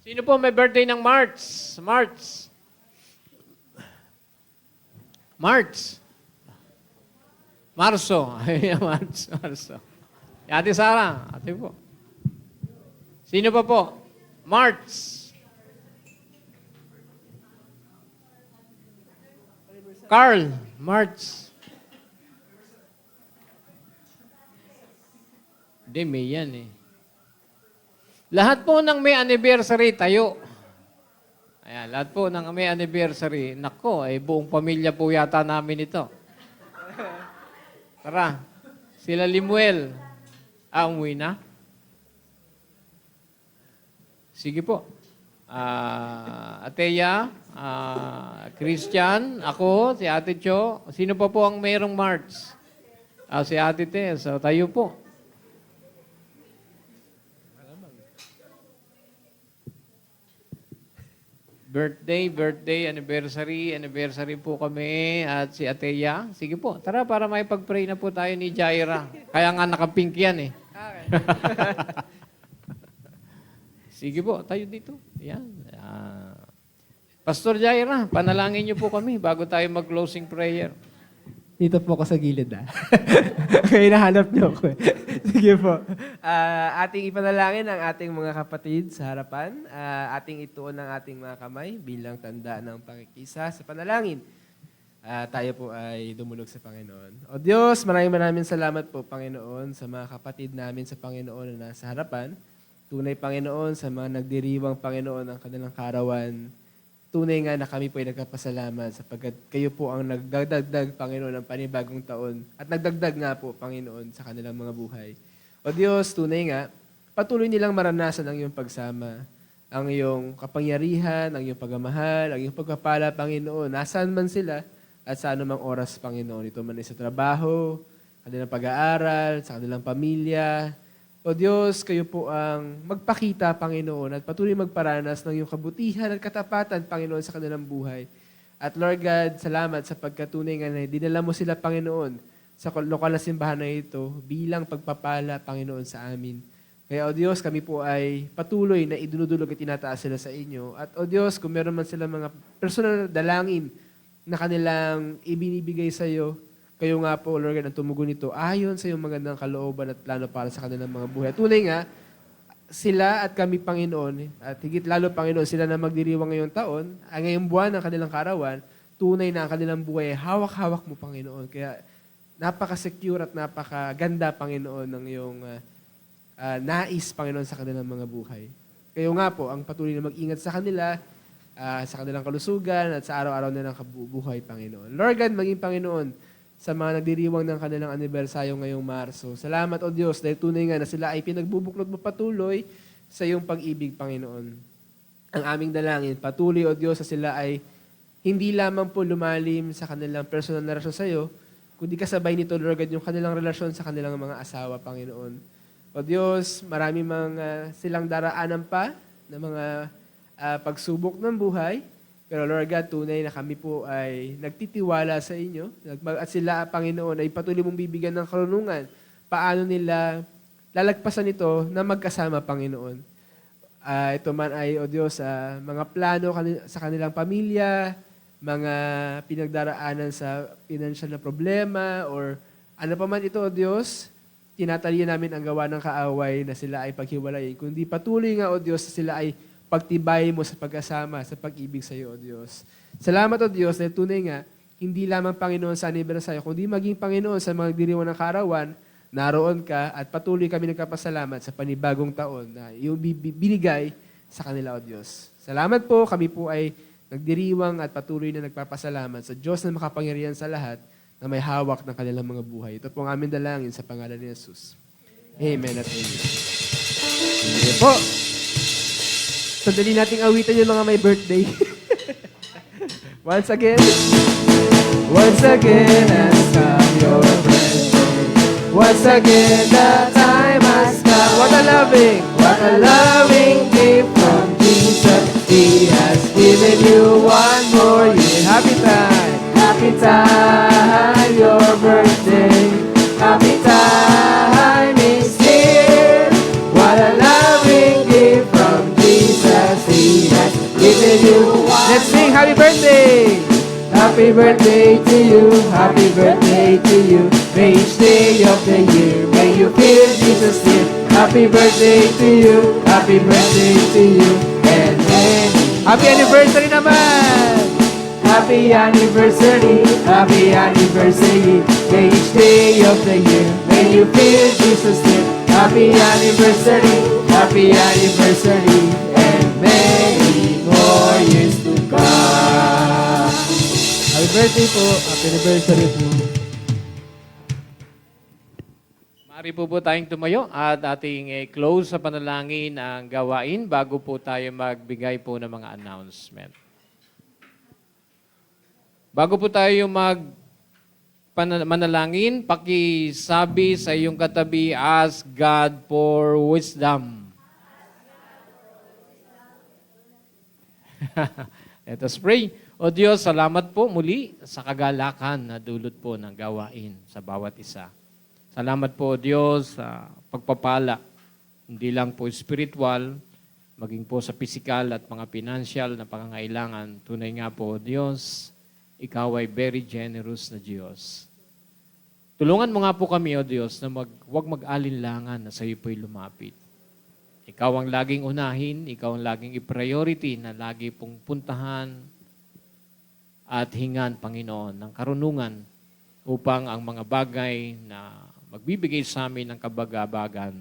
Sino po may birthday ng March? Marso. Marso. Ate Sara, ate po. Sino pa po? March. Carl, March. Hindi, may yan eh. Lahat po ng may anniversary, tayo. Ayan, lahat po ng may anniversary. Nako, buong pamilya po yata namin ito. Tara, sila Limuel. Umuwi na? Sige po. Ateya, Christian, ako, si Ate Cho. Sino pa po ang mayroong March? Si Ate Te. So, tayo po. Birthday, anniversary po kami at si Ateya. Sige po, tara para may pag-pray na po tayo ni Jaira. Kaya nga nakapink yan eh. Sige po, tayo dito. Yan. Pastor Jaira, panalangin niyo po kami bago tayo mag-closing prayer.
Dito po ako sa gilid, Kaya nahanap niyo ako. Sige po. Ating ipanalangin ang ating mga kapatid sa harapan. Ating ituon ang ating mga kamay bilang tanda ng pakikisa sa panalangin. Tayo po ay dumulog sa Panginoon. O Diyos, maraming salamat po, Panginoon, sa mga kapatid namin sa Panginoon na nasa harapan. Tunay, Panginoon, sa mga nagdiriwang, Panginoon, ang kanilang karawan. Tunay nga na kami po ay nagkapasalamat sapagkat kayo po ang nagdagdag, Panginoon, ng panibagong taon at nagdagdag nga po, Panginoon, sa kanilang mga buhay. O Diyos, tunay nga, patuloy nilang maranasan ang iyong pagsama, ang iyong kapangyarihan, ang iyong pagmamahal, ang iyong pagpapala, Panginoon. Nasaan man sila at sa anumang oras, Panginoon. Ito man ay sa trabaho, kanilang pag-aaral, sa kanilang pamilya. O Diyos, kayo po ang magpakita, Panginoon, at patuloy magparanas ng iyong kabutihan at katapatan, Panginoon, sa kanilang buhay. At Lord God, salamat sa pagkatunay nga na dinala mo sila, Panginoon, sa lokal na simbahan na ito bilang pagpapala, Panginoon, sa amin. Kaya, O Diyos, kami po ay patuloy na idunudulog at tinataas sila sa inyo. At, O Diyos, kung meron man sila mga personal na dalangin na kanilang ibinibigay sa iyo, kayo nga po, Lord God, ang tumugon nito ayon sa iyong magandang kalooban at plano para sa kanilang mga buhay. At tunay nga, sila at kami, Panginoon, at higit lalo, Panginoon, sila na magdiriwang ngayong taon, ngayong buwan ng kanilang karawan, tunay na ang kanilang buhay, hawak-hawak mo, Panginoon. Kaya napaka-secure at napakaganda, Panginoon, ng iyong nais, Panginoon, sa kanilang mga buhay. Kayo nga po, ang patuloy na mag-ingat sa kanila, sa kanilang kalusugan at sa araw-araw na ng kabuhay, Panginoon. Lord God, maging Panginoon, sa mga nagdiriwang ng kanilang anibersaryo ngayong Marso. Salamat, O Diyos, dahil tunay nga na sila ay pinagbubuklod mo patuloy sa iyong pag-ibig, Panginoon. Ang aming dalangin, patuloy, O Diyos, na sila ay hindi lamang po lumalim sa kanilang personal na relasyon sa iyo, kundi kasabay nito, Lord God, yung kanilang relasyon sa kanilang mga asawa, Panginoon. O Diyos, marami mga silang daraanan pa na mga pagsubok ng buhay. Pero Lord God, tunay na kami po ay nagtitiwala sa inyo. At sila, Panginoon, ay patuloy mong bibigyan ng karunungan. Paano nila lalagpasan ito na magkasama, Panginoon. Ito man ay, O Diyos, mga plano sa kanilang pamilya, mga pinagdaraanan sa financial na problema, or ano pa man ito, O Diyos, tinatalian namin ang gawa ng kaaway na sila ay paghiwalayin. Kundi patuloy nga, O Diyos, na sila ay pagtibay mo sa pagkasama, sa pag-ibig sa iyo, O Diyos. Salamat, O Diyos, dahil tunay nga, hindi lamang, Panginoon, sa anibersaryo, kundi maging, Panginoon, sa mga diriwang ng karawan, naroon ka at patuloy kami nagkapasalamat sa panibagong taon na iyong binigay sa kanila, O Diyos. Salamat po, kami po ay nagdiriwang at patuloy na nagpapasalamat sa Diyos na makapangyarihan sa lahat na may hawak ng kanilang mga buhay. Ito po ang aming dalangin sa pangalan ni Jesus. Amen at amen. Sige po. Sandali nating awitan yung mga may birthday. Once again has come your birthday. Once again the time has come. What a loving gift from Jesus. He has given you one more year. Happy time, your birthday. Happy time is here. What a loving gift from Jesus. He has given you. Let's sing happy birthday. Happy birthday to you. Happy birthday to you. May each day of the year, may you feel Jesus near. Happy birthday to you. Happy birthday to you. And many. Happy anniversary naman. Happy anniversary. Happy anniversary. May each day of the year, may you feel Jesus near. Happy anniversary. Happy anniversary. And many more years to come. Happy birthday po. Happy anniversary po.
Maaari po tayong tumayo at ating close sa panalangin ang gawain bago po tayo magbigay po ng mga announcement. Bago po tayo manalangin, pakisabi sa iyong katabi, ask God for wisdom. Let us pray. O Diyos, salamat po muli sa kagalakan na dulot po ng gawain sa bawat isa. Salamat po, Diyos, sa pagpapala, hindi lang po spiritual, maging po sa physical at mga financial na pangangailangan. Tunay nga po, Diyos, Ikaw ay very generous na Diyos. Tulungan mo nga po kami, O Diyos, na huwag mag-alinlangan na sa iyo po'y lumapit. Ikaw ang laging unahin, Ikaw ang laging i-priority na lagi pong puntahan at hingan, Panginoon, ng karunungan upang ang mga bagay na magbibigay sa amin ng kabagabagan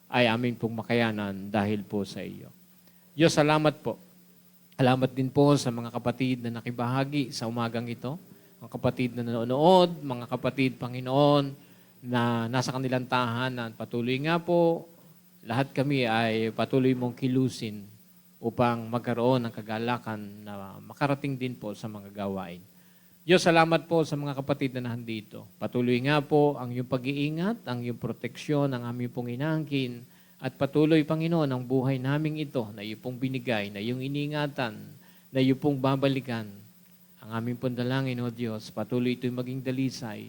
ay amin pong makayanan dahil po sa iyo. Diyos, salamat po. Salamat din po sa mga kapatid na nakibahagi sa umagang ito. Mga kapatid na nanonood, mga kapatid, Panginoon, na nasa kanilang tahanan. Patuloy nga po, lahat kami ay patuloy mong kilusin upang magkaroon ng kagalakan na makarating din po sa mga gawain. Diyos, salamat po sa mga kapatid na nandito. Patuloy nga po ang iyong pag-iingat, ang iyong proteksyon, ang aming pong inaangkin, at patuloy, Panginoon, ang buhay naming ito na iyong pong binigay, na iyong iniingatan, na iyong pong babalikan. Ang aming pong dalangin, O Diyos, patuloy ito'y maging dalisay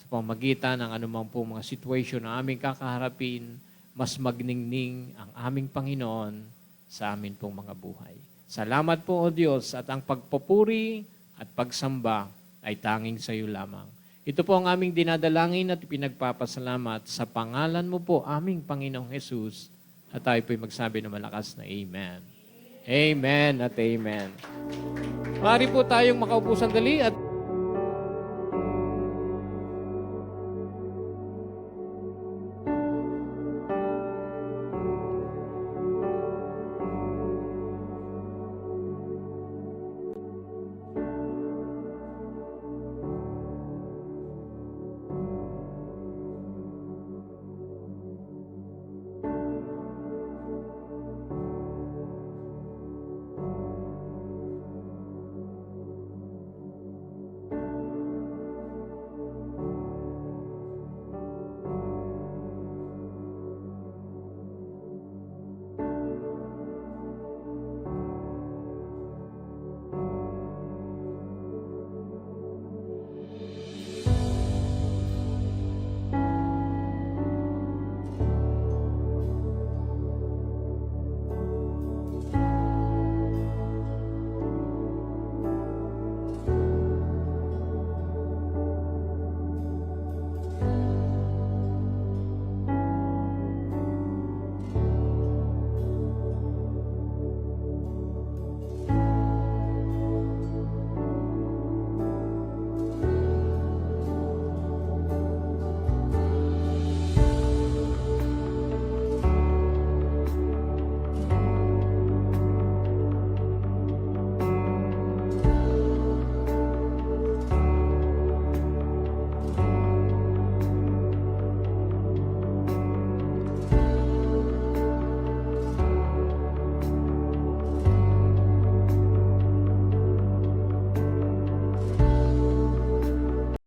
sa pamagitan ng anumang pong mga situation na aming kakaharapin, mas magningning ang aming Panginoon sa amin pong mga buhay. Salamat po, O Diyos, at ang pagpupuri at pagsamba ay tanging sa iyo lamang. Ito po ang aming dinadalangin at pinagpapasalamat sa pangalan mo po, aming Panginoong Jesus, at tayo po'y magsabi ng malakas na Amen. Amen at Amen. Maaari po tayong makaupo sandali at